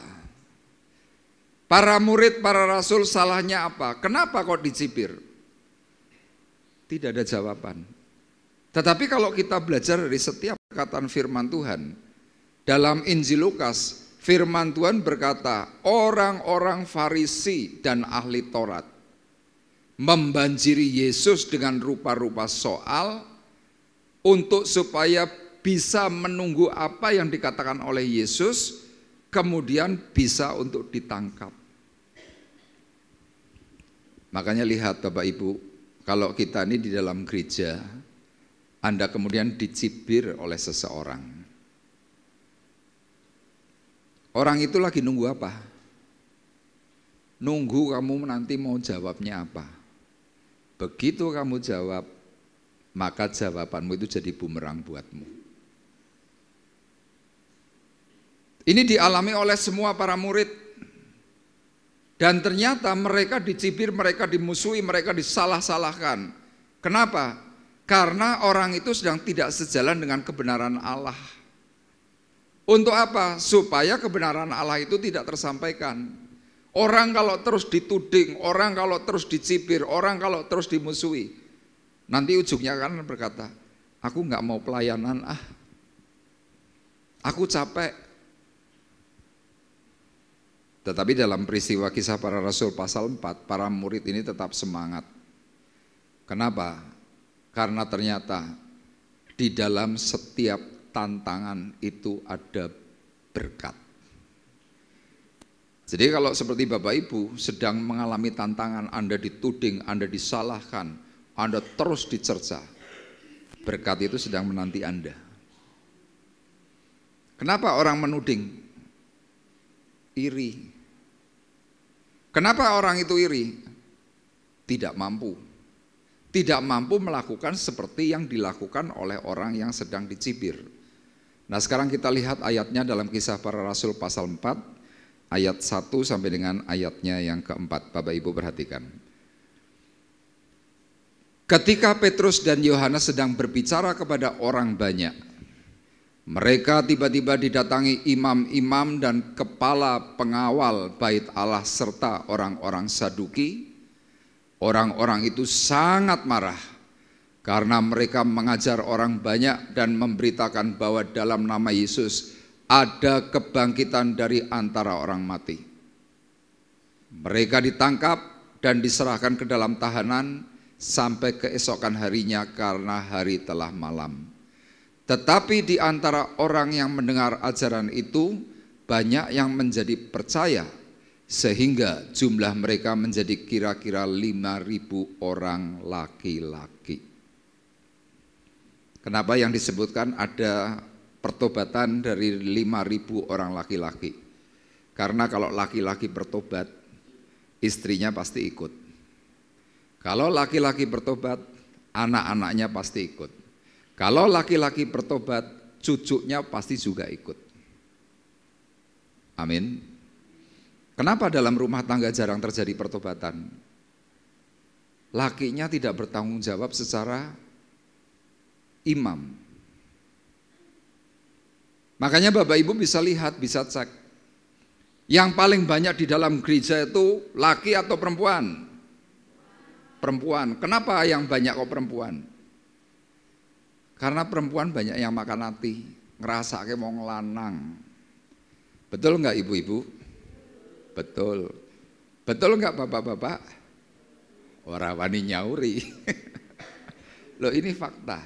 S3: Para murid, para rasul salahnya apa? Kenapa kok dicibir? Tidak ada jawaban. Tetapi kalau kita belajar dari setiap perkataan firman Tuhan, dalam Injil Lukas, firman Tuhan berkata, orang-orang Farisi dan ahli Taurat membanjiri Yesus dengan rupa-rupa soal untuk supaya bisa menunggu apa yang dikatakan oleh Yesus, kemudian bisa untuk ditangkap. Makanya lihat Bapak Ibu, kalau kita ini di dalam gereja, Anda kemudian dicibir oleh seseorang. Orang itu lagi nunggu apa? Nunggu kamu nanti mau jawabnya apa. Begitu kamu jawab, maka jawabanmu itu jadi bumerang buatmu. Ini dialami oleh semua para murid. Dan ternyata mereka dicibir, mereka dimusuhi, mereka disalah-salahkan. Kenapa? Karena orang itu sedang tidak sejalan dengan kebenaran Allah. Untuk apa? Supaya kebenaran Allah itu tidak tersampaikan. Orang kalau terus dituding, orang kalau terus dicibir, orang kalau terus dimusuhi, nanti ujungnya kan berkata, aku nggak mau pelayanan aku capek. Tetapi dalam peristiwa Kisah Para Rasul pasal 4, para murid ini tetap semangat. Kenapa? Karena ternyata di dalam setiap tantangan itu ada berkat. Jadi kalau seperti Bapak Ibu sedang mengalami tantangan, Anda dituding, Anda disalahkan, Anda terus dicerca, berkat itu sedang menanti Anda. Kenapa orang menuding? Iri. Kenapa orang itu iri? Tidak mampu. Tidak mampu melakukan seperti yang dilakukan oleh orang yang sedang dicibir. Nah, sekarang kita lihat ayatnya dalam Kisah Para Rasul pasal 4, ayat 1 sampai dengan ayatnya yang keempat. Bapak Ibu perhatikan. Ketika Petrus dan Yohanes sedang berbicara kepada orang banyak, mereka tiba-tiba didatangi imam-imam dan kepala pengawal bait Allah serta orang-orang Saduki. Orang-orang itu sangat marah karena mereka mengajar orang banyak dan memberitakan bahwa dalam nama Yesus ada kebangkitan dari antara orang mati. Mereka ditangkap dan diserahkan ke dalam tahanan sampai keesokan harinya karena hari telah malam. Tetapi di antara orang yang mendengar ajaran itu banyak yang menjadi percaya, sehingga jumlah mereka menjadi kira-kira 5.000 orang laki-laki. Kenapa yang disebutkan ada pertobatan dari 5.000 orang laki-laki? Karena kalau laki-laki bertobat, istrinya pasti ikut. Kalau laki-laki bertobat, anak-anaknya pasti ikut. Kalau laki-laki bertobat, cucunya pasti juga ikut. Amin. Kenapa dalam rumah tangga jarang terjadi pertobatan? Lakinya tidak bertanggung jawab secara imam. Makanya Bapak Ibu bisa lihat, bisa cek. Yang paling banyak di dalam gereja itu laki atau perempuan? Perempuan. Kenapa yang banyak kok perempuan? Karena perempuan banyak yang makan hati, ngerasa kayak mau ngelanang. Betul enggak ibu-ibu? Betul. Betul enggak bapak-bapak? Ora wani nyauri. Loh ini fakta.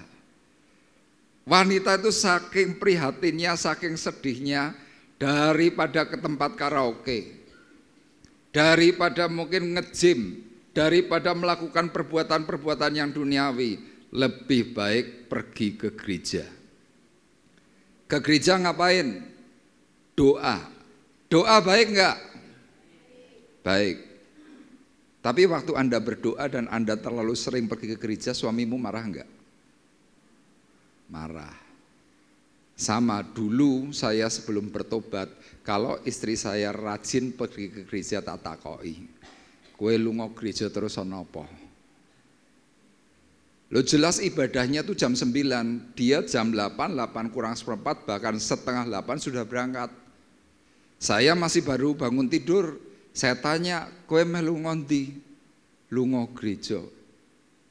S3: Wanita itu saking prihatinnya, saking sedihnya, daripada ke tempat karaoke, daripada mungkin nge-gym, daripada melakukan perbuatan-perbuatan yang duniawi, lebih baik pergi ke gereja. Ke gereja ngapain? Doa. Doa baik enggak? Baik. Tapi waktu Anda berdoa dan Anda terlalu sering pergi ke gereja, suamimu marah enggak? Marah. Sama dulu saya sebelum bertobat, kalau istri saya rajin pergi ke gereja tak takoi, kowe lunga gereja terus ana apa? Lo jelas ibadahnya tuh jam 9, dia jam 8, 8 kurang seperempat, bahkan setengah 8 sudah berangkat. Saya masih baru bangun tidur, saya tanya, kowe melu ngondi? Lunga gereja.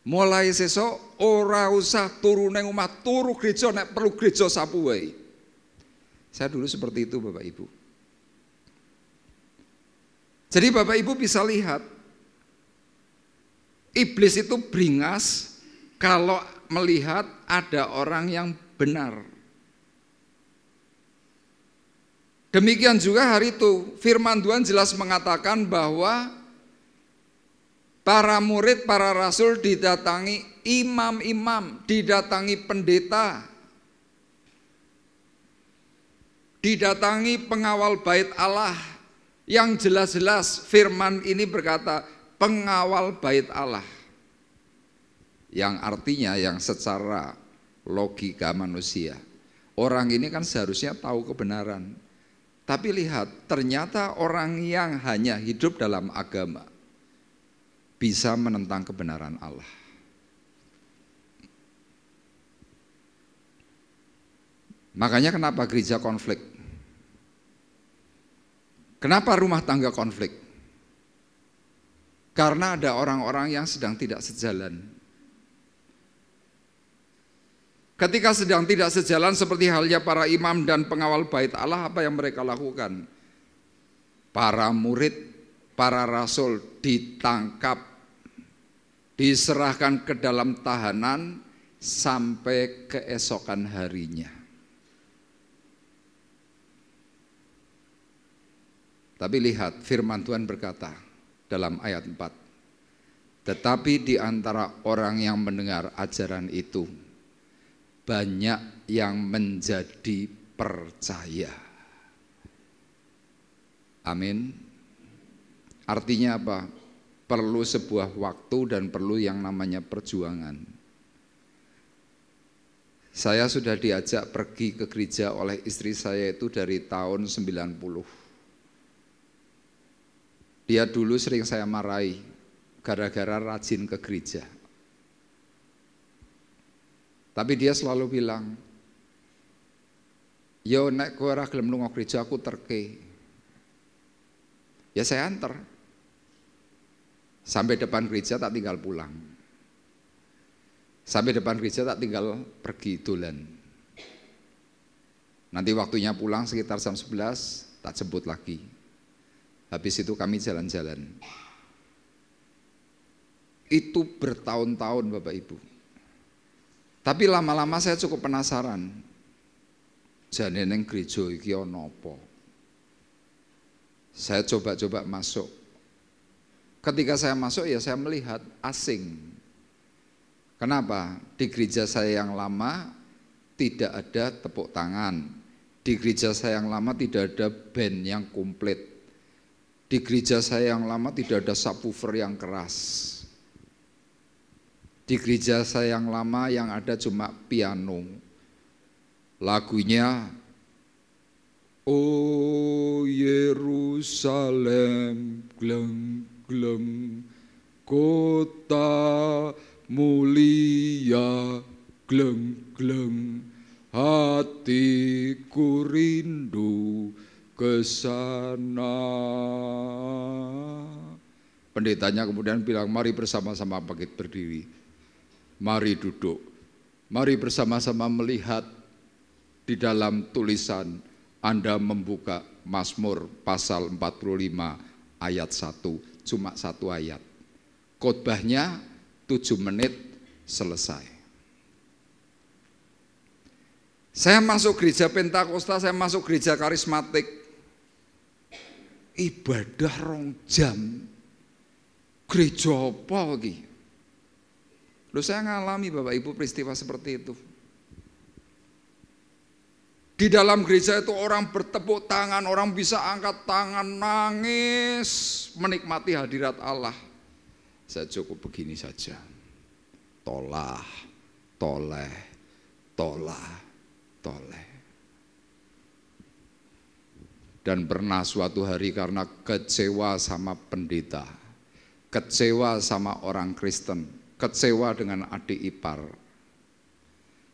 S3: Mulai sesuk ora usah turu nang omah, turu gereja nek perlu gereja sapu wae. Saya dulu seperti itu Bapak Ibu. Jadi Bapak Ibu bisa lihat, iblis itu beringas kalau melihat ada orang yang benar. Demikian juga hari itu, firman Tuhan jelas mengatakan bahwa para murid, para rasul didatangi imam-imam, didatangi pendeta, didatangi pengawal bait Allah, yang jelas-jelas firman ini berkata pengawal bait Allah. Yang artinya yang secara logika manusia, orang ini kan seharusnya tahu kebenaran. Tapi lihat, ternyata orang yang hanya hidup dalam agama bisa menentang kebenaran Allah. Makanya kenapa gereja konflik? Kenapa rumah tangga konflik? Karena ada orang-orang yang sedang tidak sejalan. Ketika sedang tidak sejalan seperti halnya para imam dan pengawal bait Allah, apa yang mereka lakukan? Para murid, para rasul ditangkap, diserahkan ke dalam tahanan sampai keesokan harinya. Tapi lihat firman Tuhan berkata dalam ayat 4, tetapi di antara orang yang mendengar ajaran itu, banyak yang menjadi percaya. Amin. Artinya apa? Perlu sebuah waktu dan perlu yang namanya perjuangan. Saya sudah diajak pergi ke gereja oleh istri saya itu dari tahun 90. Dia dulu sering saya marahi gara-gara rajin ke gereja. Tapi dia selalu bilang, yo nek kowe ora gelem lunga gereja aku terke. Ya saya antar. Sampai depan gereja tak tinggal pulang. Sampai depan gereja tak tinggal pergi dolan. Nanti waktunya pulang sekitar jam 11 tak jemput lagi. Habis itu kami jalan-jalan. Itu bertahun-tahun Bapak Ibu. Tapi lama-lama saya cukup penasaran. Jane ning gereja iki ana apa? Saya coba-coba masuk. Ketika saya masuk ya saya melihat asing. Kenapa? Di gereja saya yang lama tidak ada tepuk tangan. Di gereja saya yang lama tidak ada band yang komplit. Di gereja saya yang lama tidak ada subwoofer yang keras. Di gereja saya yang lama yang ada cuma piano. Lagunya Oh Yerusalem, gleng-gleng, kota mulia, gleng-gleng, hatiku rindu ke sana. Pendetanya kemudian bilang, mari bersama-sama bangkit berdiri. Mari duduk. Mari bersama-sama melihat di dalam tulisan Anda membuka Mazmur pasal 45 ayat 1, cuma 1 ayat. Khotbahnya 7 menit selesai. Saya masuk gereja Pentakosta, saya masuk gereja karismatik. Ibadah 2 jam. Gereja apa lagi? Loh, saya ngalami Bapak Ibu peristiwa seperti itu. Di dalam gereja itu orang bertepuk tangan, orang bisa angkat tangan, nangis, menikmati hadirat Allah. Saya cukup begini saja. Tolah, toleh, tolah, toleh. Dan pernah suatu hari karena kecewa sama pendeta, kecewa sama orang Kristen, kecewa dengan adik ipar,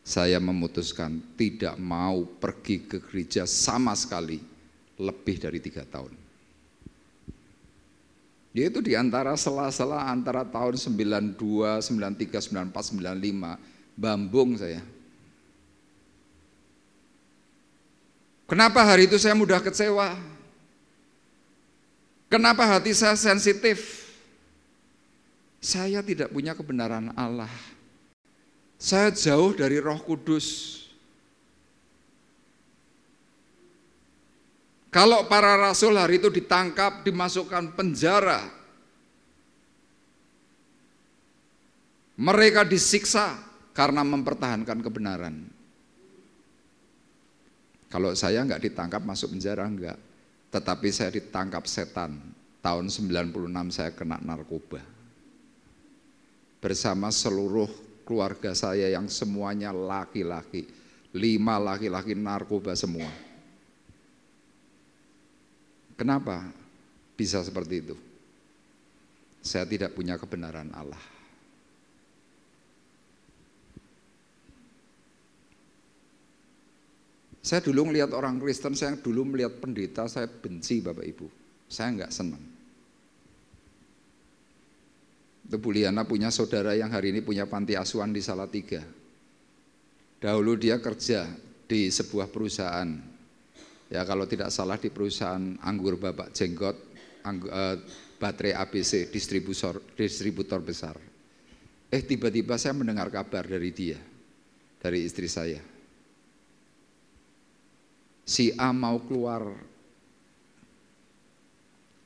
S3: saya memutuskan tidak mau pergi ke gereja sama sekali lebih dari 3 tahun. Yaitu di antara sela-sela antara tahun 92, 93, 94, 95, bambung saya. Kenapa hari itu saya mudah kecewa? Kenapa hati saya sensitif? Saya tidak punya kebenaran Allah. Saya jauh dari Roh Kudus. Kalau para rasul hari itu ditangkap, dimasukkan penjara, mereka disiksa karena mempertahankan kebenaran. Kalau saya enggak ditangkap masuk penjara enggak, tetapi saya ditangkap setan. Tahun 96 saya kena narkoba. Bersama seluruh keluarga saya yang semuanya laki-laki, 5 laki-laki narkoba semua. Kenapa bisa seperti itu? Saya tidak punya kebenaran Allah. Saya dulu melihat orang Kristen, saya dulu melihat pendeta, saya benci Bapak Ibu. Saya enggak senang. Itu Bu Liana punya saudara yang hari ini punya panti asuhan di Salatiga. Dahulu dia kerja di sebuah perusahaan. Ya kalau tidak salah di perusahaan anggur Bapak Jenggot, baterai ABC, distributor besar. Tiba-tiba saya mendengar kabar dari dia, dari istri saya. Si A mau keluar.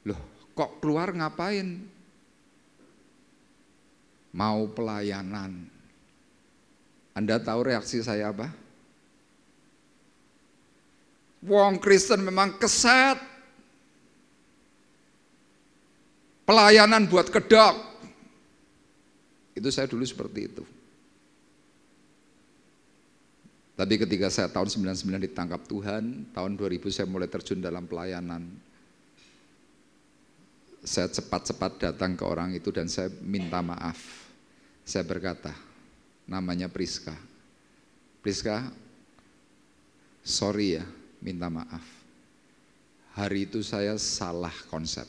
S3: Loh, kok keluar ngapain? Mau pelayanan. Anda tahu reaksi saya apa? Wong Kristen memang keset. Pelayanan buat kedok. Itu saya dulu seperti itu. Tapi ketika saya tahun 99 ditangkap Tuhan, tahun 2000 saya mulai terjun dalam pelayanan. Saya cepat-cepat datang ke orang itu dan saya minta maaf. Saya berkata, namanya Priska. Priska, sorry ya, minta maaf. Hari itu saya salah konsep.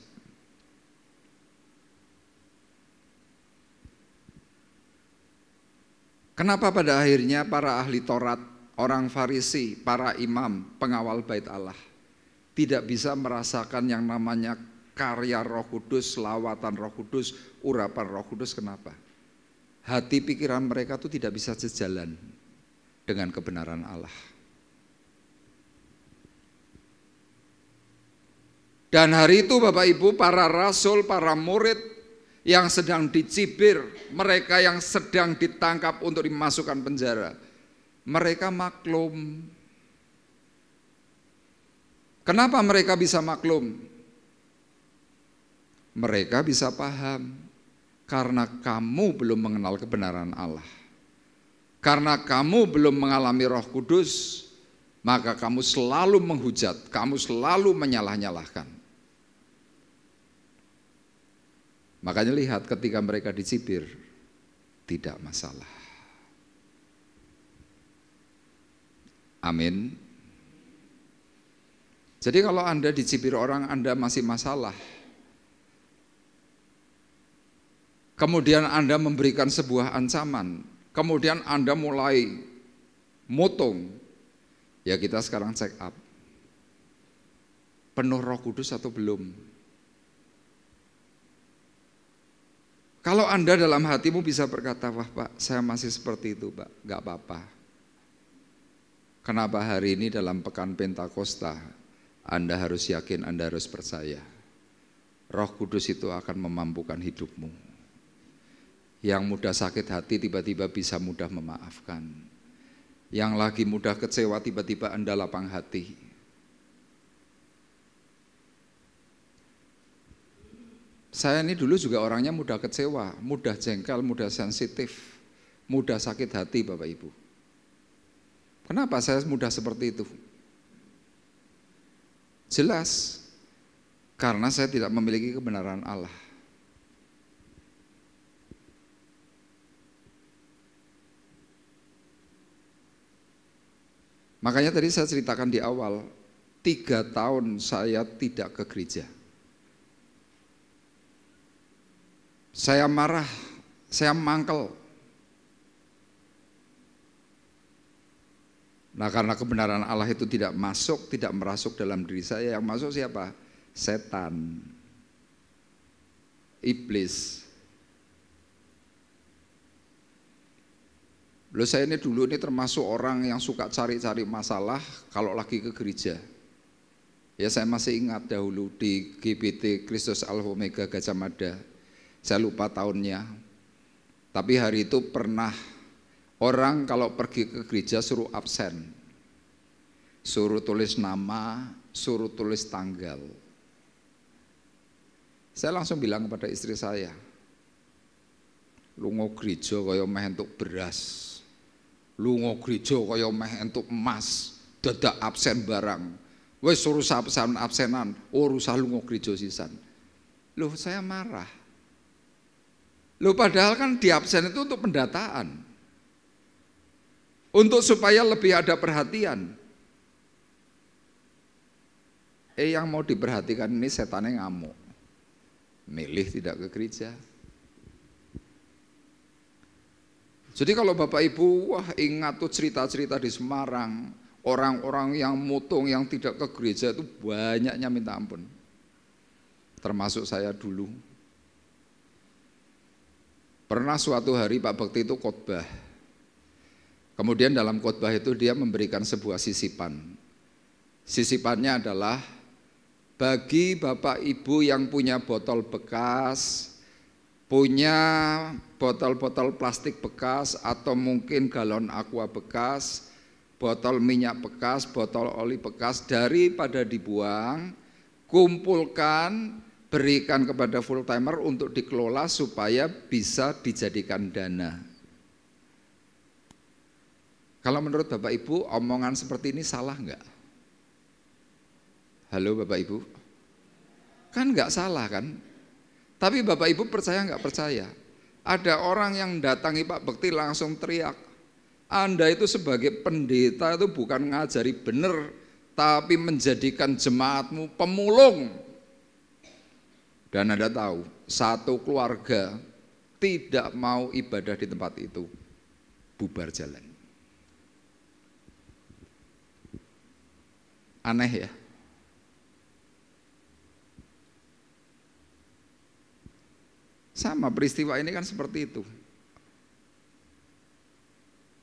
S3: Kenapa pada akhirnya para ahli Taurat, orang Farisi, para imam, pengawal bait Allah tidak bisa merasakan yang namanya karya Roh Kudus, lawatan Roh Kudus, urapan Roh Kudus. Kenapa? Hati pikiran mereka itu tidak bisa sejalan dengan kebenaran Allah. Dan hari itu Bapak Ibu, para rasul, para murid yang sedang dicibir, mereka yang sedang ditangkap untuk dimasukkan penjara, mereka maklum. Kenapa mereka bisa maklum? Mereka bisa paham, karena kamu belum mengenal kebenaran Allah. Karena kamu belum mengalami Roh Kudus, maka kamu selalu menghujat, kamu selalu menyalah-nyalahkan. Makanya lihat ketika mereka dicibir, tidak masalah. Amin. Jadi kalau Anda dicibir orang, Anda masih masalah. Kemudian Anda memberikan sebuah ancaman, kemudian Anda mulai motong, ya kita sekarang check up. Penuh Roh Kudus atau belum? Kalau Anda dalam hatimu bisa berkata, wah Pak, saya masih seperti itu Pak, gak apa-apa. Kenapa hari ini dalam pekan Pentakosta, Anda harus yakin, Anda harus percaya. Roh Kudus itu akan memampukan hidupmu. Yang mudah sakit hati tiba-tiba bisa mudah memaafkan. Yang lagi mudah kecewa tiba-tiba Anda lapang hati. Saya ini dulu juga orangnya mudah kecewa, mudah jengkel, mudah sensitif, mudah sakit hati Bapak Ibu. Kenapa saya mudah seperti itu? Jelas, karena saya tidak memiliki kebenaran Allah. Makanya tadi saya ceritakan di awal, 3 tahun saya tidak ke gereja. Saya marah, saya mangkel. Nah karena kebenaran Allah itu tidak masuk, tidak merasuk dalam diri saya, yang masuk siapa? Setan, iblis. Loh saya ini dulu termasuk orang yang suka cari-cari masalah kalau lagi ke gereja. Ya saya masih ingat dahulu di GBT Kristus Alpha Omega Gajah Mada. Saya lupa tahunnya. Tapi hari itu pernah orang kalau pergi ke gereja suruh absen. Suruh tulis nama, suruh tulis tanggal. Saya langsung bilang kepada istri saya, lungo gereja kaya meh entuk beras. Lungo gereja kaya meh entuk emas, dadak absen barang. Wes suruh absenan, usah lungo gereja sisan. Loh saya marah. Loh padahal kan di absen itu untuk pendataan. Untuk supaya lebih ada perhatian. Yang mau diperhatikan ini setannya ngamuk. Milih tidak ke gereja. Jadi kalau Bapak Ibu, wah ingat tuh cerita-cerita di Semarang. Orang-orang yang mutung, yang tidak ke gereja itu banyaknya minta ampun. Termasuk saya dulu. Pernah suatu hari Pak Bekti itu khotbah. Kemudian dalam khotbah itu dia memberikan sebuah sisipan. Sisipannya adalah bagi Bapak Ibu yang punya botol bekas, punya botol-botol plastik bekas atau mungkin galon aqua bekas, botol minyak bekas, botol oli bekas, daripada dibuang, kumpulkan, berikan kepada full timer untuk dikelola supaya bisa dijadikan dana. Kalau menurut Bapak Ibu, omongan seperti ini salah enggak? Halo Bapak Ibu? Kan enggak salah kan? Tapi Bapak Ibu percaya enggak percaya? Ada orang yang datangi Pak Bekti langsung teriak, Anda itu sebagai pendeta itu bukan ngajari benar, tapi menjadikan jemaatmu pemulung. Dan Anda tahu, satu keluarga tidak mau ibadah di tempat itu, bubar jalan. Aneh ya? Sama peristiwa ini kan seperti itu.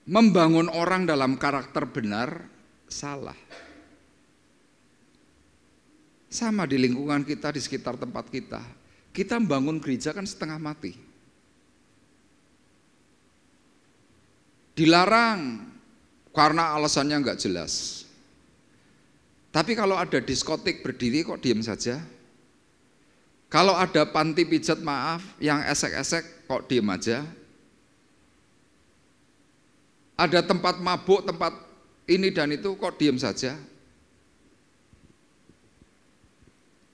S3: Membangun orang dalam karakter benar salah. Sama di lingkungan kita, di sekitar tempat kita. Kita membangun gereja kan setengah mati. Dilarang karena alasannya enggak jelas. Tapi kalau ada diskotik berdiri kok diam saja? Kalau ada panti pijat maaf yang esek-esek kok diam aja? Ada tempat mabuk, tempat ini dan itu kok diam saja?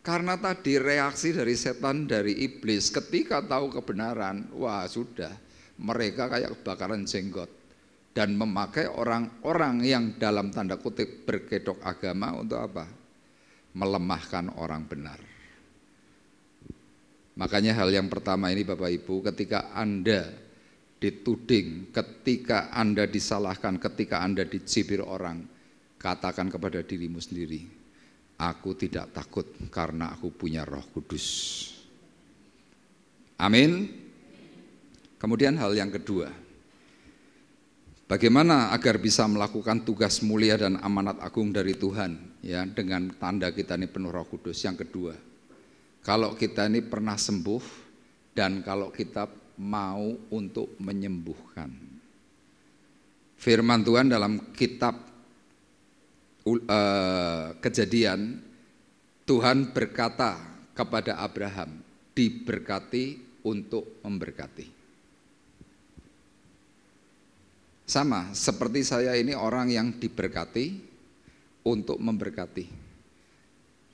S3: Karena tadi reaksi dari setan, dari iblis ketika tahu kebenaran, wah sudah, mereka kayak kebakaran jenggot. Dan memakai orang-orang yang dalam tanda kutip berkedok agama untuk apa? Melemahkan orang benar. Makanya hal yang pertama ini Bapak Ibu, ketika Anda dituding, ketika Anda disalahkan, ketika Anda dicibir orang, katakan kepada dirimu sendiri, aku tidak takut karena aku punya Roh Kudus. Amin. Kemudian hal yang kedua, bagaimana agar bisa melakukan tugas mulia dan amanat agung dari Tuhan, ya, dengan tanda kita ini penuh Roh Kudus. Yang kedua, kalau kita ini pernah sembuh dan kalau kita mau untuk menyembuhkan. Firman Tuhan dalam kitab Kejadian, Tuhan berkata kepada Abraham, diberkati untuk memberkati. Sama seperti saya ini orang yang diberkati untuk memberkati.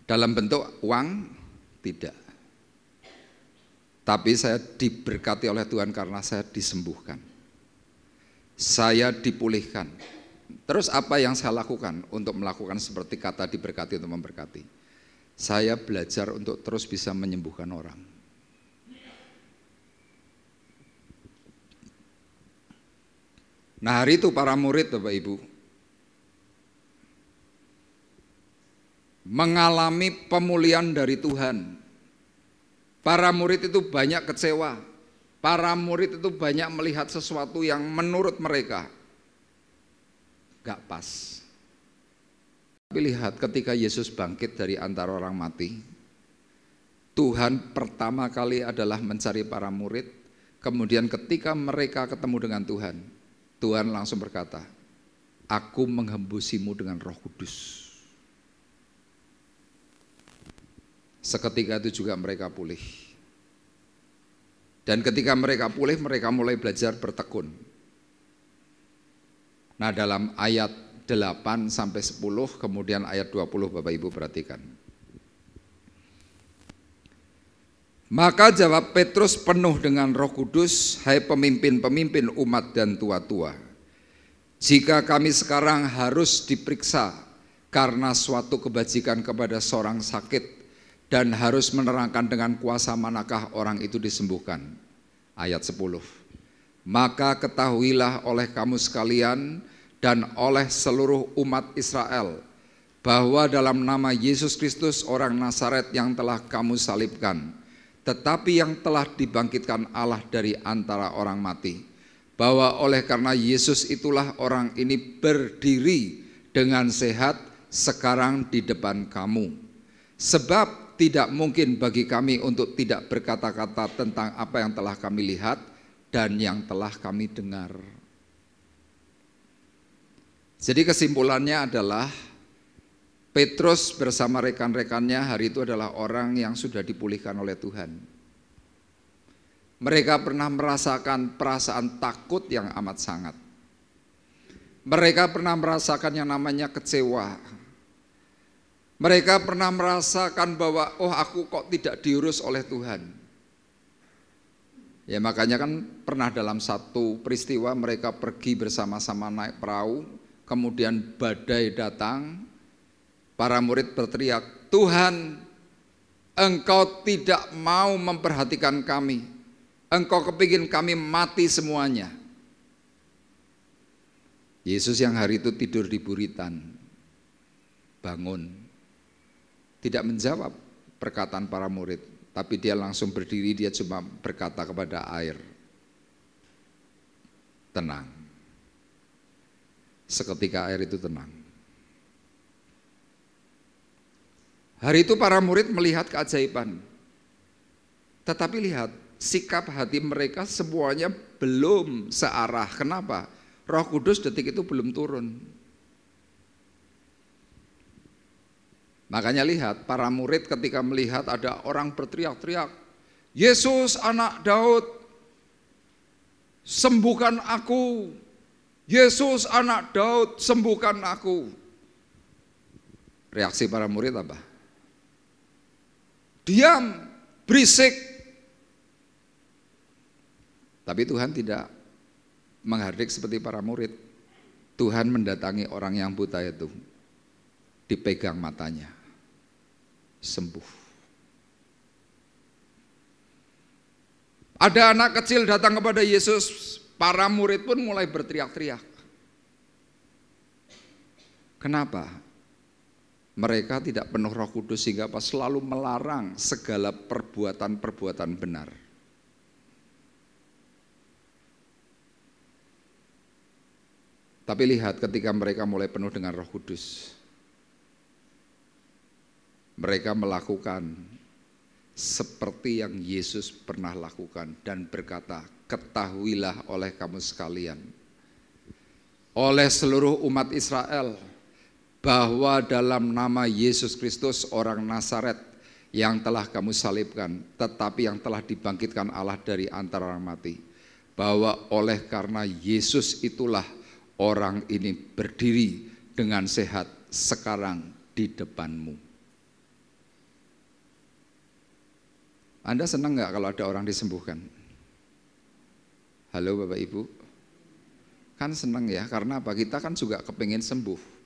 S3: Dalam bentuk uang tidak. Tapi saya diberkati oleh Tuhan karena saya disembuhkan. Saya dipulihkan. Terus apa yang saya lakukan untuk melakukan seperti kata diberkati untuk memberkati? Saya belajar untuk terus bisa menyembuhkan orang. Nah hari itu para murid Bapak Ibu mengalami pemulihan dari Tuhan. Para murid itu banyak kecewa. Para murid itu banyak melihat sesuatu yang menurut mereka gak pas. Tapi lihat ketika Yesus bangkit dari antara orang mati, Tuhan pertama kali adalah mencari para murid. Kemudian ketika mereka ketemu dengan Tuhan, Tuhan langsung berkata, aku menghembusimu dengan Roh Kudus. Seketika itu juga mereka pulih. Dan ketika mereka pulih, mereka mulai belajar bertekun. Nah dalam ayat 8 sampai 10, kemudian ayat 20 Bapak Ibu perhatikan. Maka jawab Petrus penuh dengan Roh Kudus, hai pemimpin-pemimpin umat dan tua-tua, jika kami sekarang harus diperiksa karena suatu kebajikan kepada seorang sakit, dan harus menerangkan dengan kuasa manakah orang itu disembuhkan. Ayat 10. Maka ketahuilah oleh kamu sekalian dan oleh seluruh umat Israel bahwa dalam nama Yesus Kristus orang Nazaret yang telah kamu salibkan, tetapi yang telah dibangkitkan Allah dari antara orang mati, bahwa oleh karena Yesus itulah orang ini berdiri dengan sehat sekarang di depan kamu. Sebab tidak mungkin bagi kami untuk tidak berkata-kata tentang apa yang telah kami lihat dan yang telah kami dengar. Jadi kesimpulannya adalah Petrus bersama rekan-rekannya hari itu adalah orang yang sudah dipulihkan oleh Tuhan. Mereka pernah merasakan perasaan takut yang amat sangat. Mereka pernah merasakan yang namanya kecewa. Mereka pernah merasakan bahwa oh aku kok tidak diurus oleh Tuhan. Ya makanya kan pernah dalam satu peristiwa mereka pergi bersama-sama naik perahu, kemudian badai datang, para murid berteriak, Tuhan, Engkau tidak mau memperhatikan kami, Engkau kepingin kami mati semuanya. Yesus yang hari itu tidur di buritan, bangun. Tidak menjawab perkataan para murid, tapi dia langsung berdiri, dia cuma berkata kepada air, tenang. Seketika air itu tenang. Hari itu para murid melihat keajaiban. Tetapi lihat, sikap hati mereka semuanya belum searah. Kenapa? Roh Kudus detik itu belum turun. Makanya lihat, para murid ketika melihat ada orang berteriak-teriak, Yesus anak Daud, sembuhkan aku. Yesus anak Daud, sembuhkan aku. Reaksi para murid apa? Diam, berisik. Tapi Tuhan tidak menghardik seperti para murid. Tuhan mendatangi orang yang buta itu, dipegang matanya, sembuh. Ada anak kecil datang kepada Yesus, para murid pun mulai berteriak-teriak. Kenapa? Mereka tidak penuh Roh Kudus sehingga selalu melarang segala perbuatan-perbuatan benar. Tapi lihat, ketika mereka mulai penuh dengan Roh Kudus, mereka melakukan seperti yang Yesus pernah lakukan dan berkata, ketahuilah oleh kamu sekalian, oleh seluruh umat Israel, bahwa dalam nama Yesus Kristus orang Nazaret yang telah kamu salibkan, tetapi yang telah dibangkitkan Allah dari antara orang mati, bahwa oleh karena Yesus itulah orang ini berdiri dengan sehat sekarang di depanmu. Anda senang nggak kalau ada orang disembuhkan? Halo Bapak Ibu, kan senang ya, karena apa? Kita kan juga kepingin sembuh.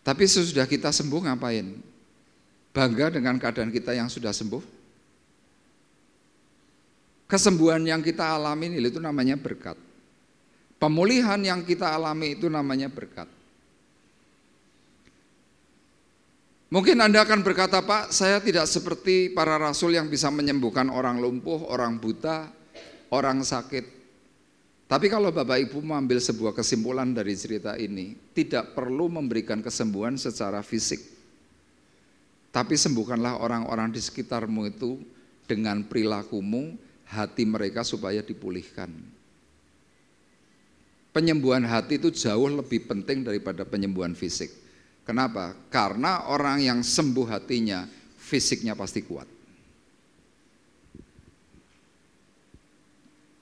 S3: Tapi sesudah kita sembuh ngapain? Bangga dengan keadaan kita yang sudah sembuh? Kesembuhan yang kita alami itu namanya berkat. Pemulihan yang kita alami itu namanya berkat. Mungkin Anda akan berkata, Pak, saya tidak seperti para rasul yang bisa menyembuhkan orang lumpuh, orang buta, orang sakit. Tapi kalau Bapak Ibu mengambil sebuah kesimpulan dari cerita ini, tidak perlu memberikan kesembuhan secara fisik. Tapi sembuhkanlah orang-orang di sekitarmu itu dengan perilakumu, hati mereka supaya dipulihkan. Penyembuhan hati itu jauh lebih penting daripada penyembuhan fisik. Kenapa? Karena orang yang sembuh hatinya, fisiknya pasti kuat.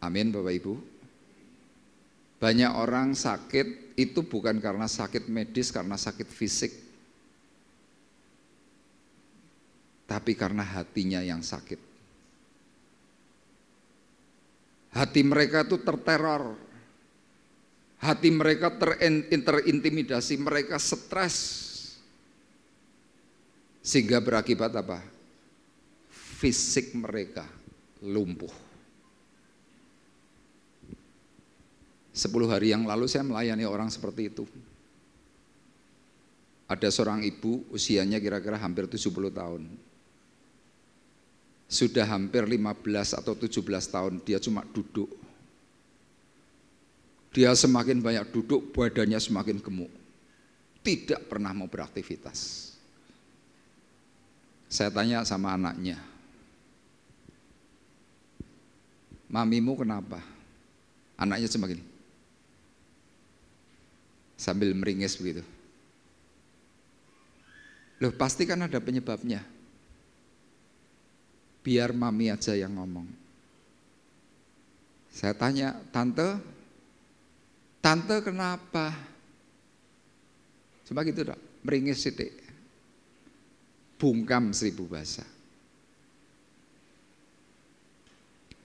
S3: Amin Bapak Ibu. Banyak orang sakit itu bukan karena sakit medis, karena sakit fisik, tapi karena hatinya yang sakit. Hati mereka itu terteror, hati mereka terintimidasi, mereka stres, sehingga berakibat apa? Fisik mereka lumpuh. 10 hari yang lalu saya melayani orang seperti itu. Ada seorang ibu usianya kira-kira hampir 70 tahun. Sudah hampir 15 atau 17 tahun dia cuma duduk. Dia semakin banyak duduk, badannya semakin gemuk. Tidak pernah mau beraktivitas. Saya tanya sama anaknya, mamimu kenapa? Anaknya cuma gini, sambil meringis begitu. Loh pasti kan ada penyebabnya. Biar mami aja yang ngomong. Saya tanya, tante kenapa? Cuma gitu dok, meringis sidik. Bungkam 1000 bahasa.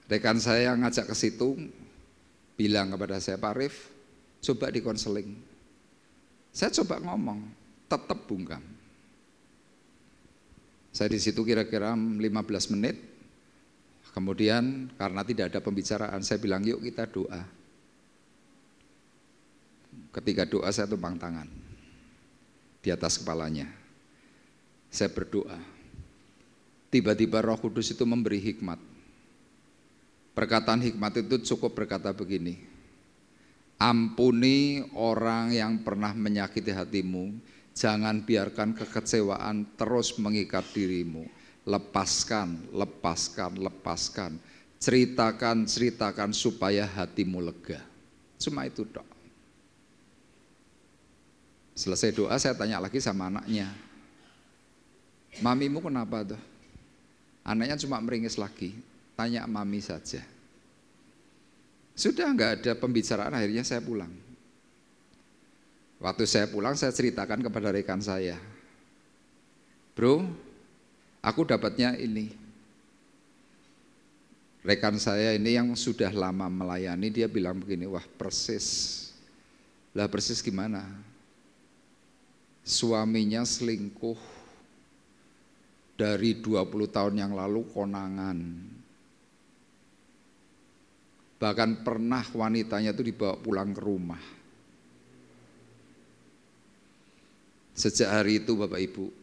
S3: Rekan saya yang ngajak ke situ bilang kepada saya, Pak Arif, coba dikonseling. Saya coba ngomong, tetap bungkam. Saya di situ kira-kira 15 menit. Kemudian karena tidak ada pembicaraan, saya bilang yuk kita doa. Ketika doa saya tumpang tangan di atas kepalanya. Saya berdoa, tiba-tiba Roh Kudus itu memberi hikmat. Perkataan hikmat itu cukup berkata begini, ampuni orang yang pernah menyakiti hatimu, jangan biarkan kekecewaan terus mengikat dirimu. Lepaskan, lepaskan, lepaskan. Ceritakan, ceritakan supaya hatimu lega. Cuma itu dok. Selesai doa saya tanya lagi sama anaknya, mamimu kenapa tuh? Anaknya cuma meringis lagi, tanya mami saja. Sudah nggak ada pembicaraan, akhirnya saya pulang. Waktu saya pulang saya ceritakan kepada rekan saya, bro, aku dapatnya ini. Rekan saya ini yang sudah lama melayani, dia bilang begini, wah persis. Lah persis gimana? Suaminya selingkuh dari 20 tahun yang lalu konangan. Bahkan pernah wanitanya itu dibawa pulang ke rumah. Sejak hari itu Bapak Ibu,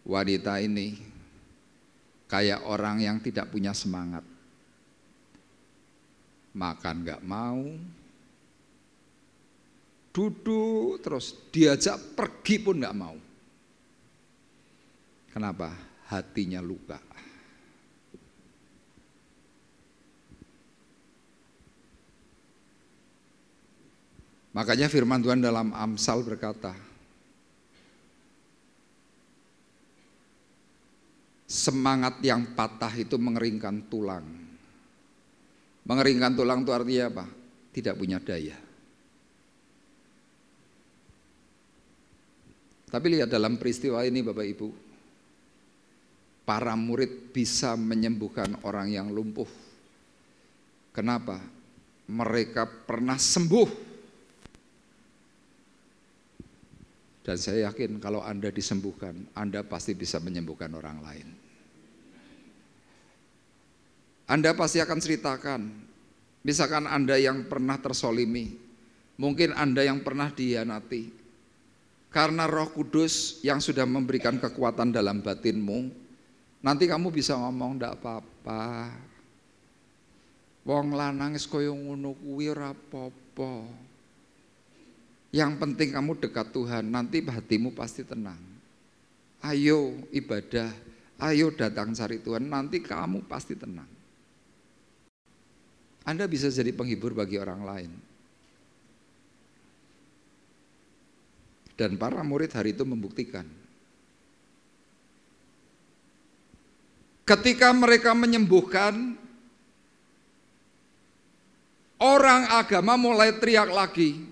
S3: wanita ini kayak orang yang tidak punya semangat. Makan gak mau, duduk terus, diajak pergi pun gak mau. Kenapa? Hatinya luka. Makanya firman Tuhan dalam Amsal berkata, semangat yang patah itu mengeringkan tulang. Mengeringkan tulang itu artinya apa? Tidak punya daya. Tapi lihat dalam peristiwa ini Bapak Ibu, para murid bisa menyembuhkan orang yang lumpuh. Kenapa? Mereka pernah sembuh. Dan saya yakin kalau Anda disembuhkan, Anda pasti bisa menyembuhkan orang lain. Anda pasti akan ceritakan, misalkan Anda yang pernah tersolimi, mungkin Anda yang pernah dihianati, karena Roh Kudus yang sudah memberikan kekuatan dalam batinmu, nanti kamu bisa ngomong, ndak apa-apa, wong lanang wis koyo ngono kuwi ora apa-apa. Yang penting kamu dekat Tuhan, nanti hatimu pasti tenang. Ayo ibadah, ayo datang cari Tuhan, nanti kamu pasti tenang. Anda bisa jadi penghibur bagi orang lain. Dan para murid hari itu membuktikan. Ketika mereka menyembuhkan, orang agama mulai teriak lagi.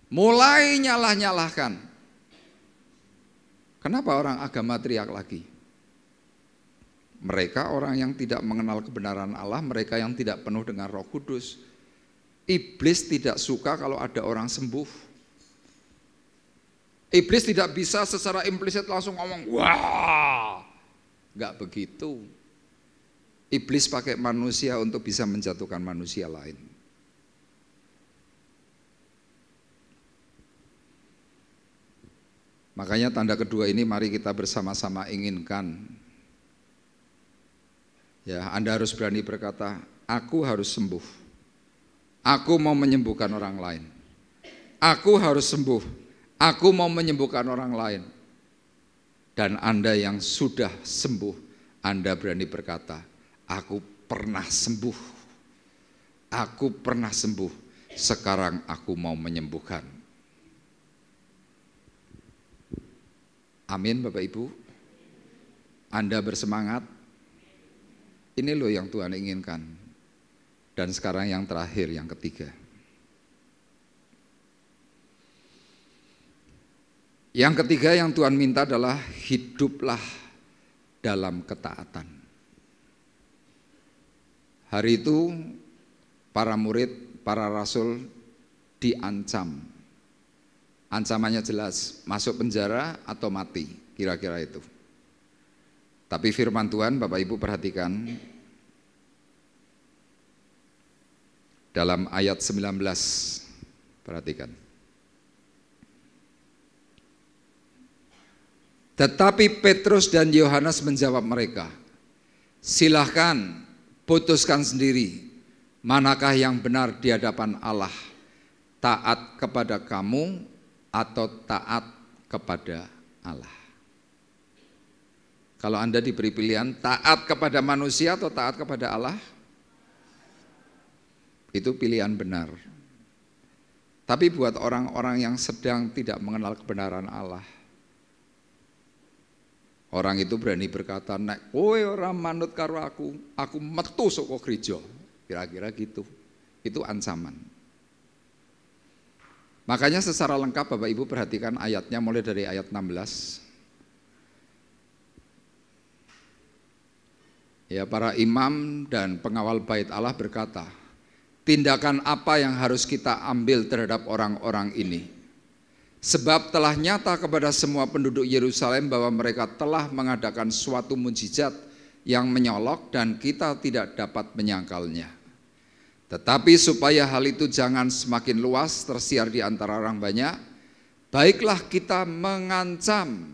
S3: Mulai nyalah-nyalahkan. Kenapa orang agama teriak lagi? Mereka orang yang tidak mengenal kebenaran Allah, mereka yang tidak penuh dengan Roh Kudus. Iblis tidak suka kalau ada orang sembuh. Iblis tidak bisa secara implisit langsung ngomong, wah, enggak begitu. Iblis pakai manusia untuk bisa menjatuhkan manusia lain. Makanya tanda kedua ini mari kita bersama-sama inginkan. Ya, Anda harus berani berkata, aku harus sembuh. Aku mau menyembuhkan orang lain. Aku harus sembuh. Aku mau menyembuhkan orang lain. Dan Anda yang sudah sembuh, Anda berani berkata, aku pernah sembuh. Aku pernah sembuh. Sekarang aku mau menyembuhkan. Amin Bapak Ibu. Anda bersemangat. Ini loh yang Tuhan inginkan. Dan sekarang yang terakhir, yang ketiga. Yang ketiga yang Tuhan minta adalah hiduplah dalam ketaatan. Hari itu para murid, para rasul diancam. Ancamannya jelas, masuk penjara atau mati, kira-kira itu. Tapi firman Tuhan, Bapak Ibu perhatikan, dalam ayat 19, perhatikan. Tetapi Petrus dan Yohanes menjawab mereka, silahkan putuskan sendiri manakah yang benar di hadapan Allah, taat kepada kamu atau taat kepada Allah. Kalau Anda diberi pilihan taat kepada manusia atau taat kepada Allah, itu pilihan benar. Tapi buat orang-orang yang sedang tidak mengenal kebenaran Allah, orang itu berani berkata, nek kowe ora manut karo aku metu saka gereja. Kira-kira gitu. Itu ancaman. Makanya secara lengkap Bapak Ibu perhatikan ayatnya mulai dari ayat 16. Ya, para imam dan pengawal bait Allah berkata, tindakan apa yang harus kita ambil terhadap orang-orang ini? Sebab telah nyata kepada semua penduduk Yerusalem bahwa mereka telah mengadakan suatu mukjizat yang menyolok dan kita tidak dapat menyangkalnya. Tetapi supaya hal itu jangan semakin luas tersiar di antara orang banyak, baiklah kita mengancam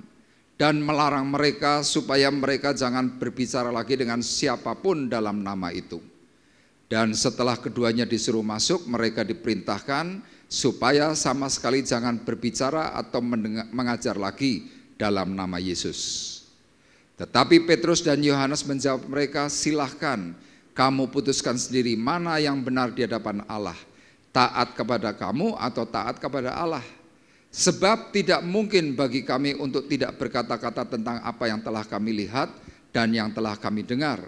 S3: dan melarang mereka supaya mereka jangan berbicara lagi dengan siapapun dalam nama itu. Dan setelah keduanya disuruh masuk, mereka diperintahkan supaya sama sekali jangan berbicara atau mengajar lagi dalam nama Yesus. Tetapi Petrus dan Yohanes menjawab mereka, silahkan kamu putuskan sendiri mana yang benar di hadapan Allah, taat kepada kamu atau taat kepada Allah. Sebab tidak mungkin bagi kami untuk tidak berkata-kata tentang apa yang telah kami lihat dan yang telah kami dengar.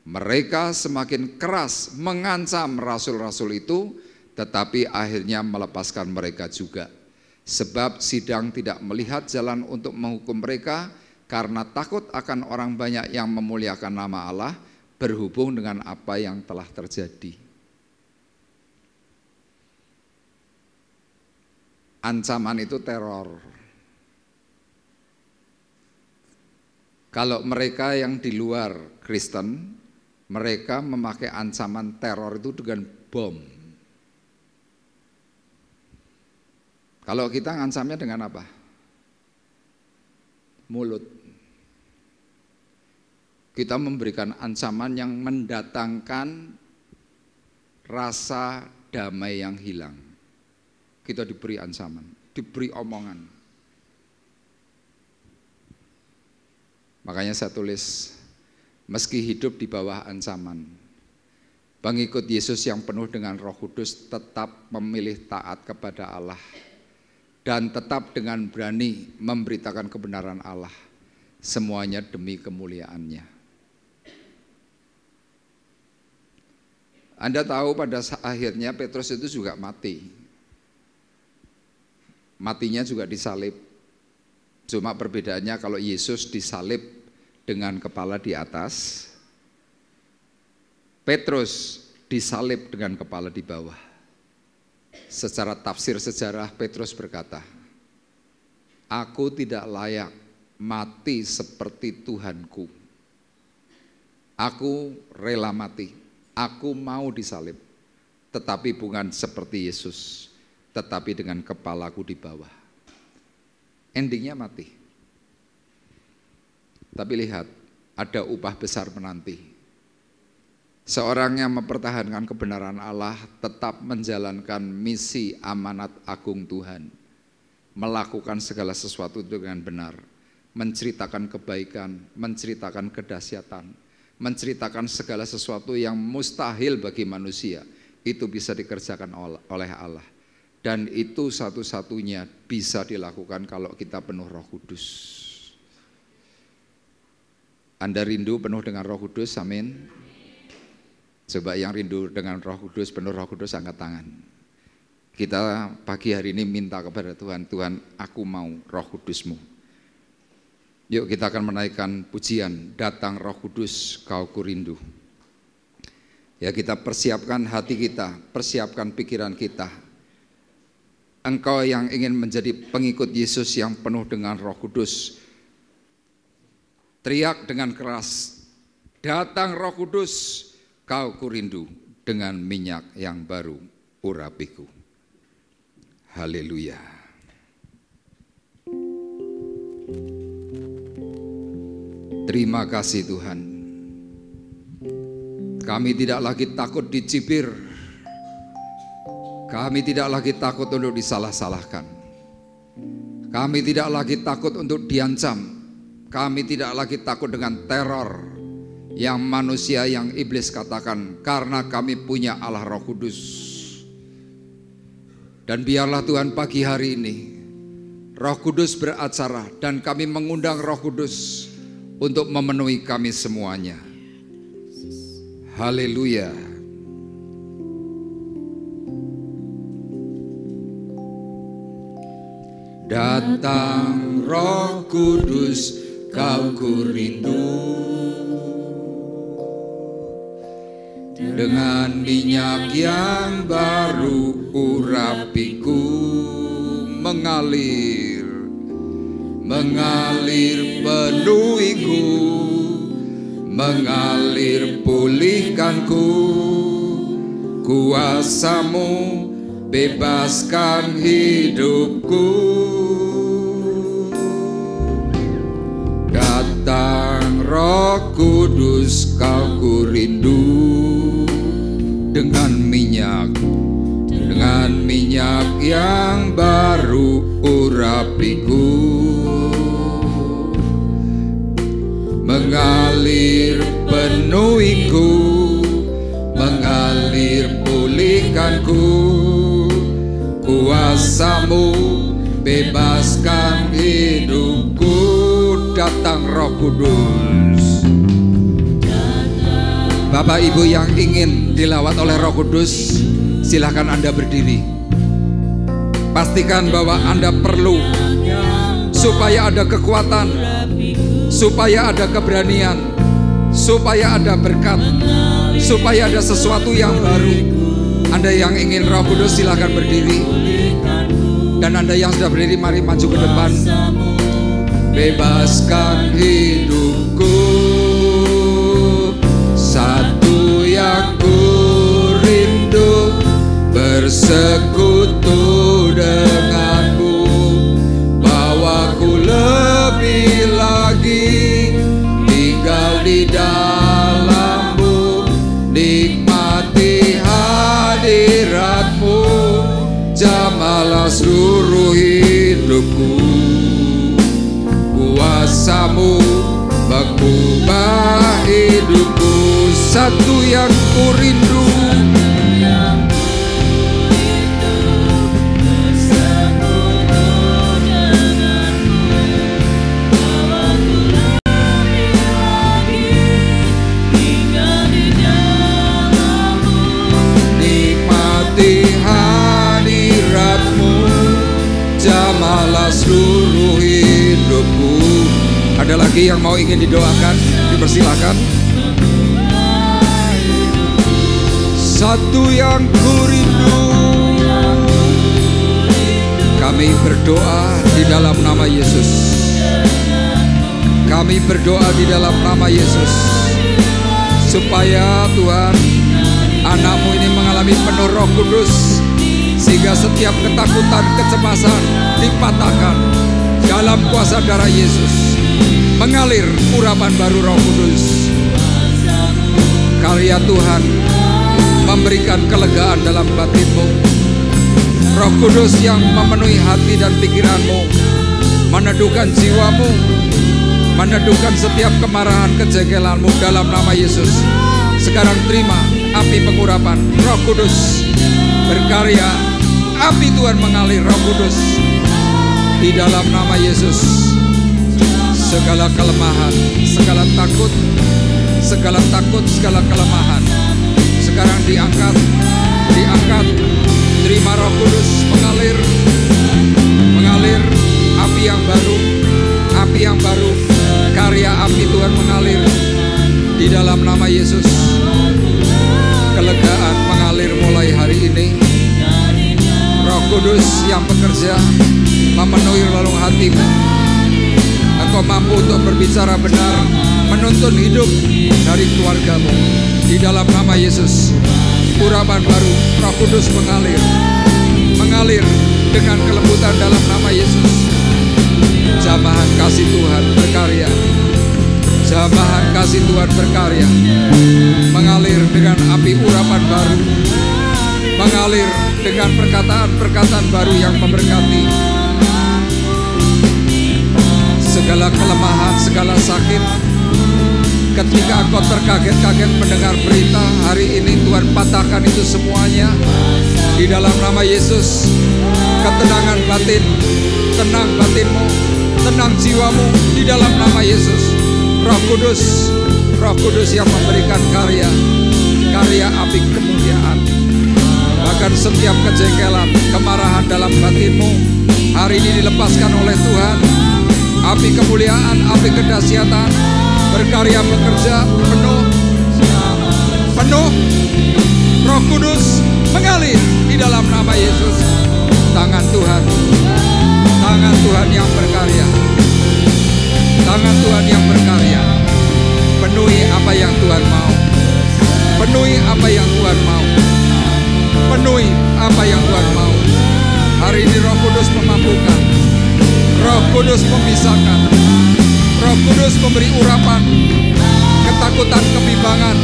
S3: Mereka semakin keras mengancam rasul-rasul itu, tetapi akhirnya melepaskan mereka juga. Sebab sidang tidak melihat jalan untuk menghukum mereka karena takut akan orang banyak yang memuliakan nama Allah berhubung dengan apa yang telah terjadi. Ancaman itu teror. Kalau mereka yang di luar Kristen, mereka memakai ancaman teror itu dengan bom. Kalau kita ngancamnya dengan apa? Mulut. Kita memberikan ancaman yang mendatangkan rasa damai yang hilang. Kita diberi ancaman, diberi omongan. Makanya saya tulis, meski hidup di bawah ancaman, pengikut Yesus yang penuh dengan Roh Kudus tetap memilih taat kepada Allah dan tetap dengan berani memberitakan kebenaran Allah, semuanya demi kemuliaannya. Anda tahu pada akhirnya Petrus itu juga mati. Matinya juga disalib. Cuma perbedaannya kalau Yesus disalib dengan kepala di atas, Petrus disalib dengan kepala di bawah. Secara tafsir sejarah Petrus berkata, aku tidak layak mati seperti Tuhanku. Aku rela mati. Aku mau disalib, tetapi bukan seperti Yesus, tetapi dengan kepalaku di bawah. Endingnya mati. Tapi lihat, ada upah besar menanti. Seorang yang mempertahankan kebenaran Allah tetap menjalankan misi amanat agung Tuhan, melakukan segala sesuatu dengan benar, menceritakan kebaikan, menceritakan kedahsyatan, menceritakan segala sesuatu yang mustahil bagi manusia, itu bisa dikerjakan oleh Allah. Dan itu satu-satunya bisa dilakukan kalau kita penuh Roh Kudus. Anda rindu penuh dengan Roh Kudus, amin. Coba yang rindu dengan Roh Kudus, penuh Roh Kudus, angkat tangan. Kita pagi hari ini minta kepada Tuhan, Tuhan aku mau Roh Kudus-Mu. Yuk kita akan menaikkan pujian, datang Roh Kudus kau kurindu. Ya, kita persiapkan hati kita, persiapkan pikiran kita. Engkau yang ingin menjadi pengikut Yesus yang penuh dengan Roh Kudus, teriak dengan keras, datang Roh Kudus kau kurindu dengan minyak yang baru urapiku. Haleluya. Terima kasih Tuhan. Kami tidak lagi takut dicibir. Kami tidak lagi takut untuk disalah-salahkan. Kami tidak lagi takut untuk diancam. Kami tidak lagi takut dengan teror yang manusia, yang iblis katakan, karena kami punya Allah Roh Kudus. Dan biarlah Tuhan pagi hari ini Roh Kudus beracara, dan kami mengundang Roh Kudus untuk memenuhi kami semuanya. Haleluya. Datang Roh Kudus, Kau ku rindu. Dengan minyak yang baru urapiku mengalir, mengalir penuhiku, mengalir pulihkanku. Kuasa-Mu bebaskan hidupku. Datang Roh Kudus, Kau ku rindu. Dengan minyak yang baru urapiku, mengalir penuhiku, mengalir pulihkanku. Kuasa-Mu bebaskan hidupku. Datang Roh Kudus. Bapak Ibu yang ingin dilawat oleh Roh Kudus, silahkan Anda berdiri. Pastikan bahwa Anda perlu, supaya ada kekuatan, supaya ada keberanian, supaya ada berkat, supaya ada sesuatu yang baru. Anda yang ingin Roh Kudus silahkan berdiri. Dan Anda yang sudah berdiri, mari maju ke depan. Bebaskan hidupku, satu yang ku rindu, bersekutu denganmu. Bawaku lebih lagi tinggal di dalam-Mu, nikmati hadirat-Mu, jamahlah seluruh hidupku. Kuasa-Mu mengubah hidupku, satu yang ku rindu. Nikmati hadirat-Mu, jamahlah seluruh hidupku. Ada lagi yang mau ingin didoakan? Dipersilakan. Satu yang ku rindu. Kami berdoa di dalam nama Yesus. Kami berdoa di dalam nama Yesus, supaya Tuhan, anak-Mu ini mengalami penuh Roh Kudus, sehingga setiap ketakutan, kecemasan dipatahkan dalam kuasa darah Yesus. Mengalir urapan baru Roh Kudus. Karya Tuhan memberikan kelegaan dalam batin-Mu. Roh Kudus yang memenuhi hati dan pikiran-Mu, meneduhkan jiwa-Mu, meneduhkan setiap kemarahan, kejengkelan-Mu dalam nama Yesus. Sekarang terima api pengurapan Roh Kudus berkarya. Api Tuhan mengalir Roh Kudus di dalam nama Yesus. Segala kelemahan, segala takut, segala kelemahan sekarang diangkat, diangkat. Terima Roh Kudus mengalir, mengalir api yang baru, api yang baru. Karya api Tuhan mengalir di dalam nama Yesus. Kelegaan mengalir mulai hari ini. Roh Kudus yang bekerja memenuhi relung hatimu. Engkau mampu untuk berbicara benar, menuntun hidup dari keluargamu. Di dalam nama Yesus, urapan baru Roh Kudus mengalir, mengalir dengan kelembutan dalam nama Yesus. Jamahan kasih Tuhan berkarya Jamahan kasih Tuhan berkarya, mengalir dengan api urapan baru, mengalir dengan perkataan-perkataan baru yang memberkati. Segala kelemahan, segala sakit, ketika engkau terkaget-kaget mendengar berita hari ini, Tuhan patahkan itu semuanya di dalam nama Yesus. Ketenangan batin, tenang batinmu, tenang jiwamu di dalam nama Yesus. Roh Kudus yang memberikan karya api kemuliaan. Bahkan setiap kejengkelan, kemarahan dalam batinmu hari ini dilepaskan oleh Tuhan. Api kemuliaan, api kedahsyatan berkarya bekerja penuh. Roh Kudus mengalir di dalam nama Yesus. Tangan Tuhan yang berkarya. Tangan Tuhan yang berkarya. Penuhi apa yang Tuhan mau. Penuhi apa yang Tuhan mau. Penuhi apa yang Tuhan mau. Hari ini Roh Kudus memampukan. Roh Kudus memisahkan. Roh Kudus memberi urapan, ketakutan, kebimbangan,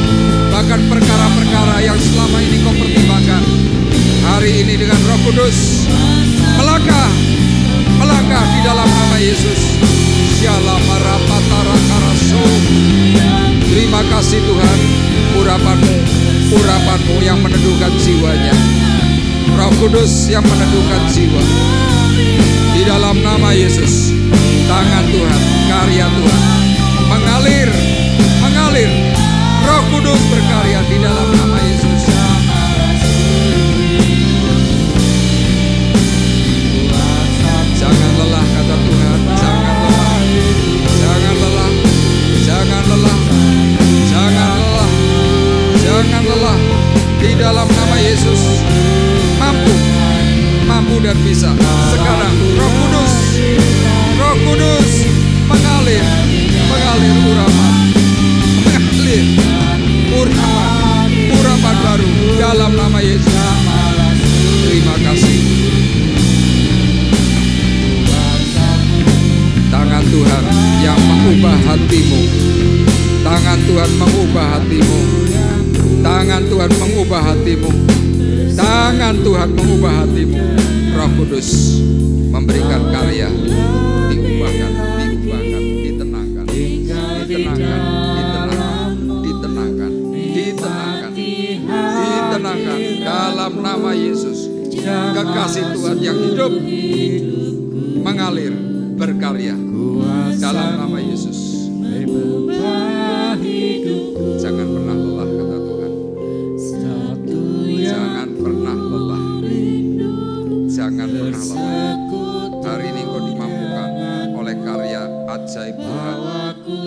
S3: bahkan perkara-perkara yang selama ini kau pertimbangkan. Hari ini dengan Roh Kudus melangkah di dalam nama Yesus. Terima kasih Tuhan, urapanmu yang meneduhkan jiwanya. Roh Kudus yang meneduhkan jiwa. Di dalam nama Yesus, tangan Tuhan, karya Tuhan mengalir. Roh Kudus berkarya di dalam nama Yesus. Jangan lelah, kata Tuhan, jangan lelah. Di dalam nama Yesus, mampu dan bisa. Sekarang Roh Kudus mengalir urapan, urapan baru dalam nama Yesus. Terima kasih. Tangan Tuhan yang mengubah hatimu. Tangan Tuhan mengubah hatimu. Tangan Tuhan mengubah hatimu. Tangan Tuhan mengubah hatimu. Roh Kudus memberikan karya. Diubahkan, ditenangkan dalam nama Yesus. Kekasih Tuhan yang hidup mengalir, berkarya dalam nama Yesus. Jangan pernah lelah, kata Tuhan. Jangan pernah lelah. Jangan pernah lelah. Hari ini kau dimampukan oleh karya ajaib Tuhan.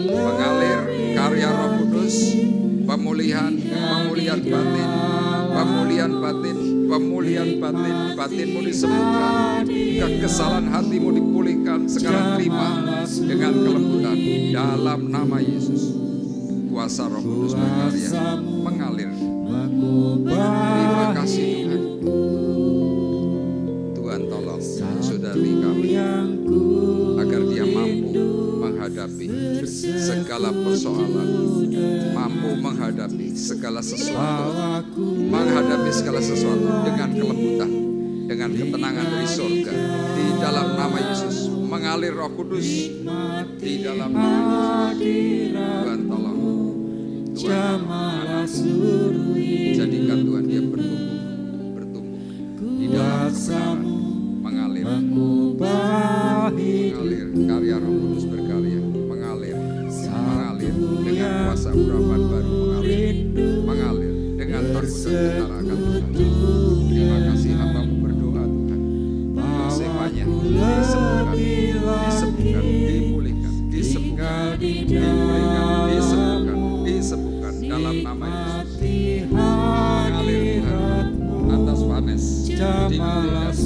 S3: Mengalir karya Roh Kudus, pemulihan batin, batinmu disembuhkan, kekesalan hatimu dipulihkan. Sekarang terima dengan kelembutan dalam nama Yesus. Kuasa Roh Kudus berkarya, mengalir. Terima kasih Tuhan. Tuhan tolong saudari kami agar dia mampu menghadapi segala persoalan, mampu menghadapi segala sesuatu, dengan kelembutan, dengan ketenangan dari surga. Di dalam nama Yesus, mengalir Roh Kudus di dalam nama Yesus. Tuhan tolong, Tuhan jadikan Tuhan dia bertumbuh di dalam kebenaran, mengalir karya Roh Kudus berkarya, mengalir dengan kuasa urapan baru, mengalir dengan takut dan ketara akan Tuhan. Terima kasih hamba-Mu berdoa Tuhan, untuk semuanya disembuhkan dalam nama Yesus. Mengalir Tuhan atas Vanes,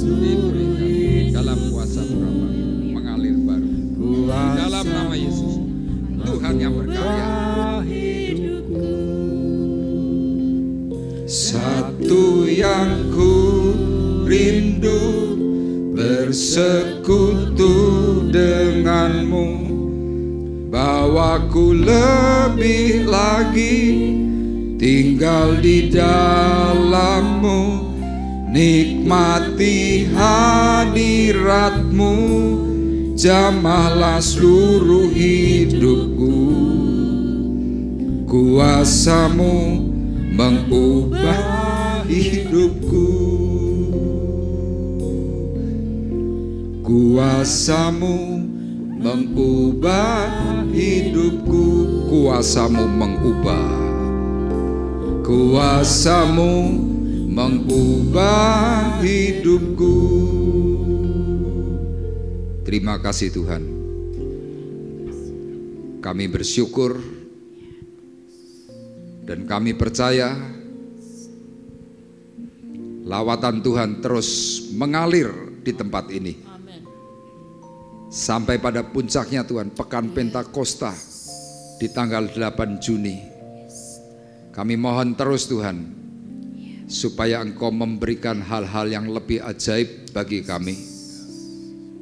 S3: dipulihkan dalam kuasa urapan, mengalir baru di dalam nama Yesus. Tuhan yang berkarya. Satu yang ku rindu, bersekutu denganmu, bawa aku lebih lagi tinggal di dalam-Mu, nikmati hadirat-Mu, jamahlah seluruh hidupku. Kuasa-Mu mengubah hidupku, kuasa-Mu mengubah hidupku, kuasa-Mu mengubah, kuasa-Mu mengubah hidupku. Terima kasih Tuhan. Kami bersyukur dan kami percaya lawatan Tuhan terus mengalir di tempat ini. Sampai pada puncaknya Tuhan, Pekan Pentakosta di tanggal 8 Juni. Kami mohon terus Tuhan, supaya Engkau memberikan hal-hal yang lebih ajaib bagi kami.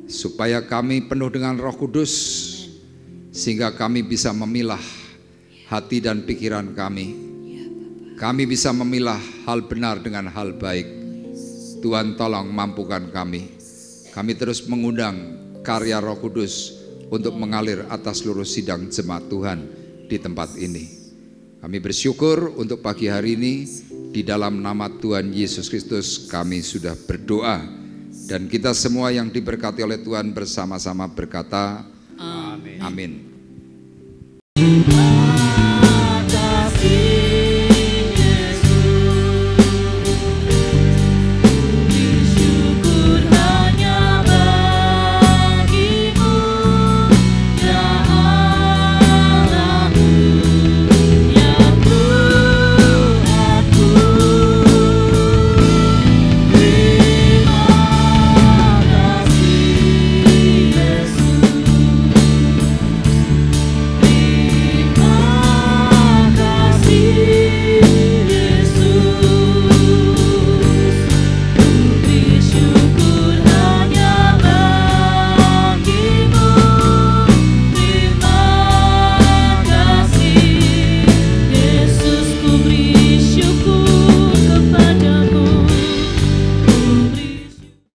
S3: Supaya kami penuh dengan Roh Kudus, sehingga kami bisa memilah hati dan pikiran kami. Kami bisa memilah hal benar dengan hal baik. Tuhan tolong mampukan kami. Kami terus mengundang karya Roh Kudus untuk mengalir atas seluruh sidang jemaat Tuhan di tempat ini. Kami bersyukur untuk pagi hari ini. Di dalam nama Tuhan Yesus Kristus kami sudah berdoa. Dan kita semua yang diberkati oleh Tuhan bersama-sama berkata, Amin. Amin.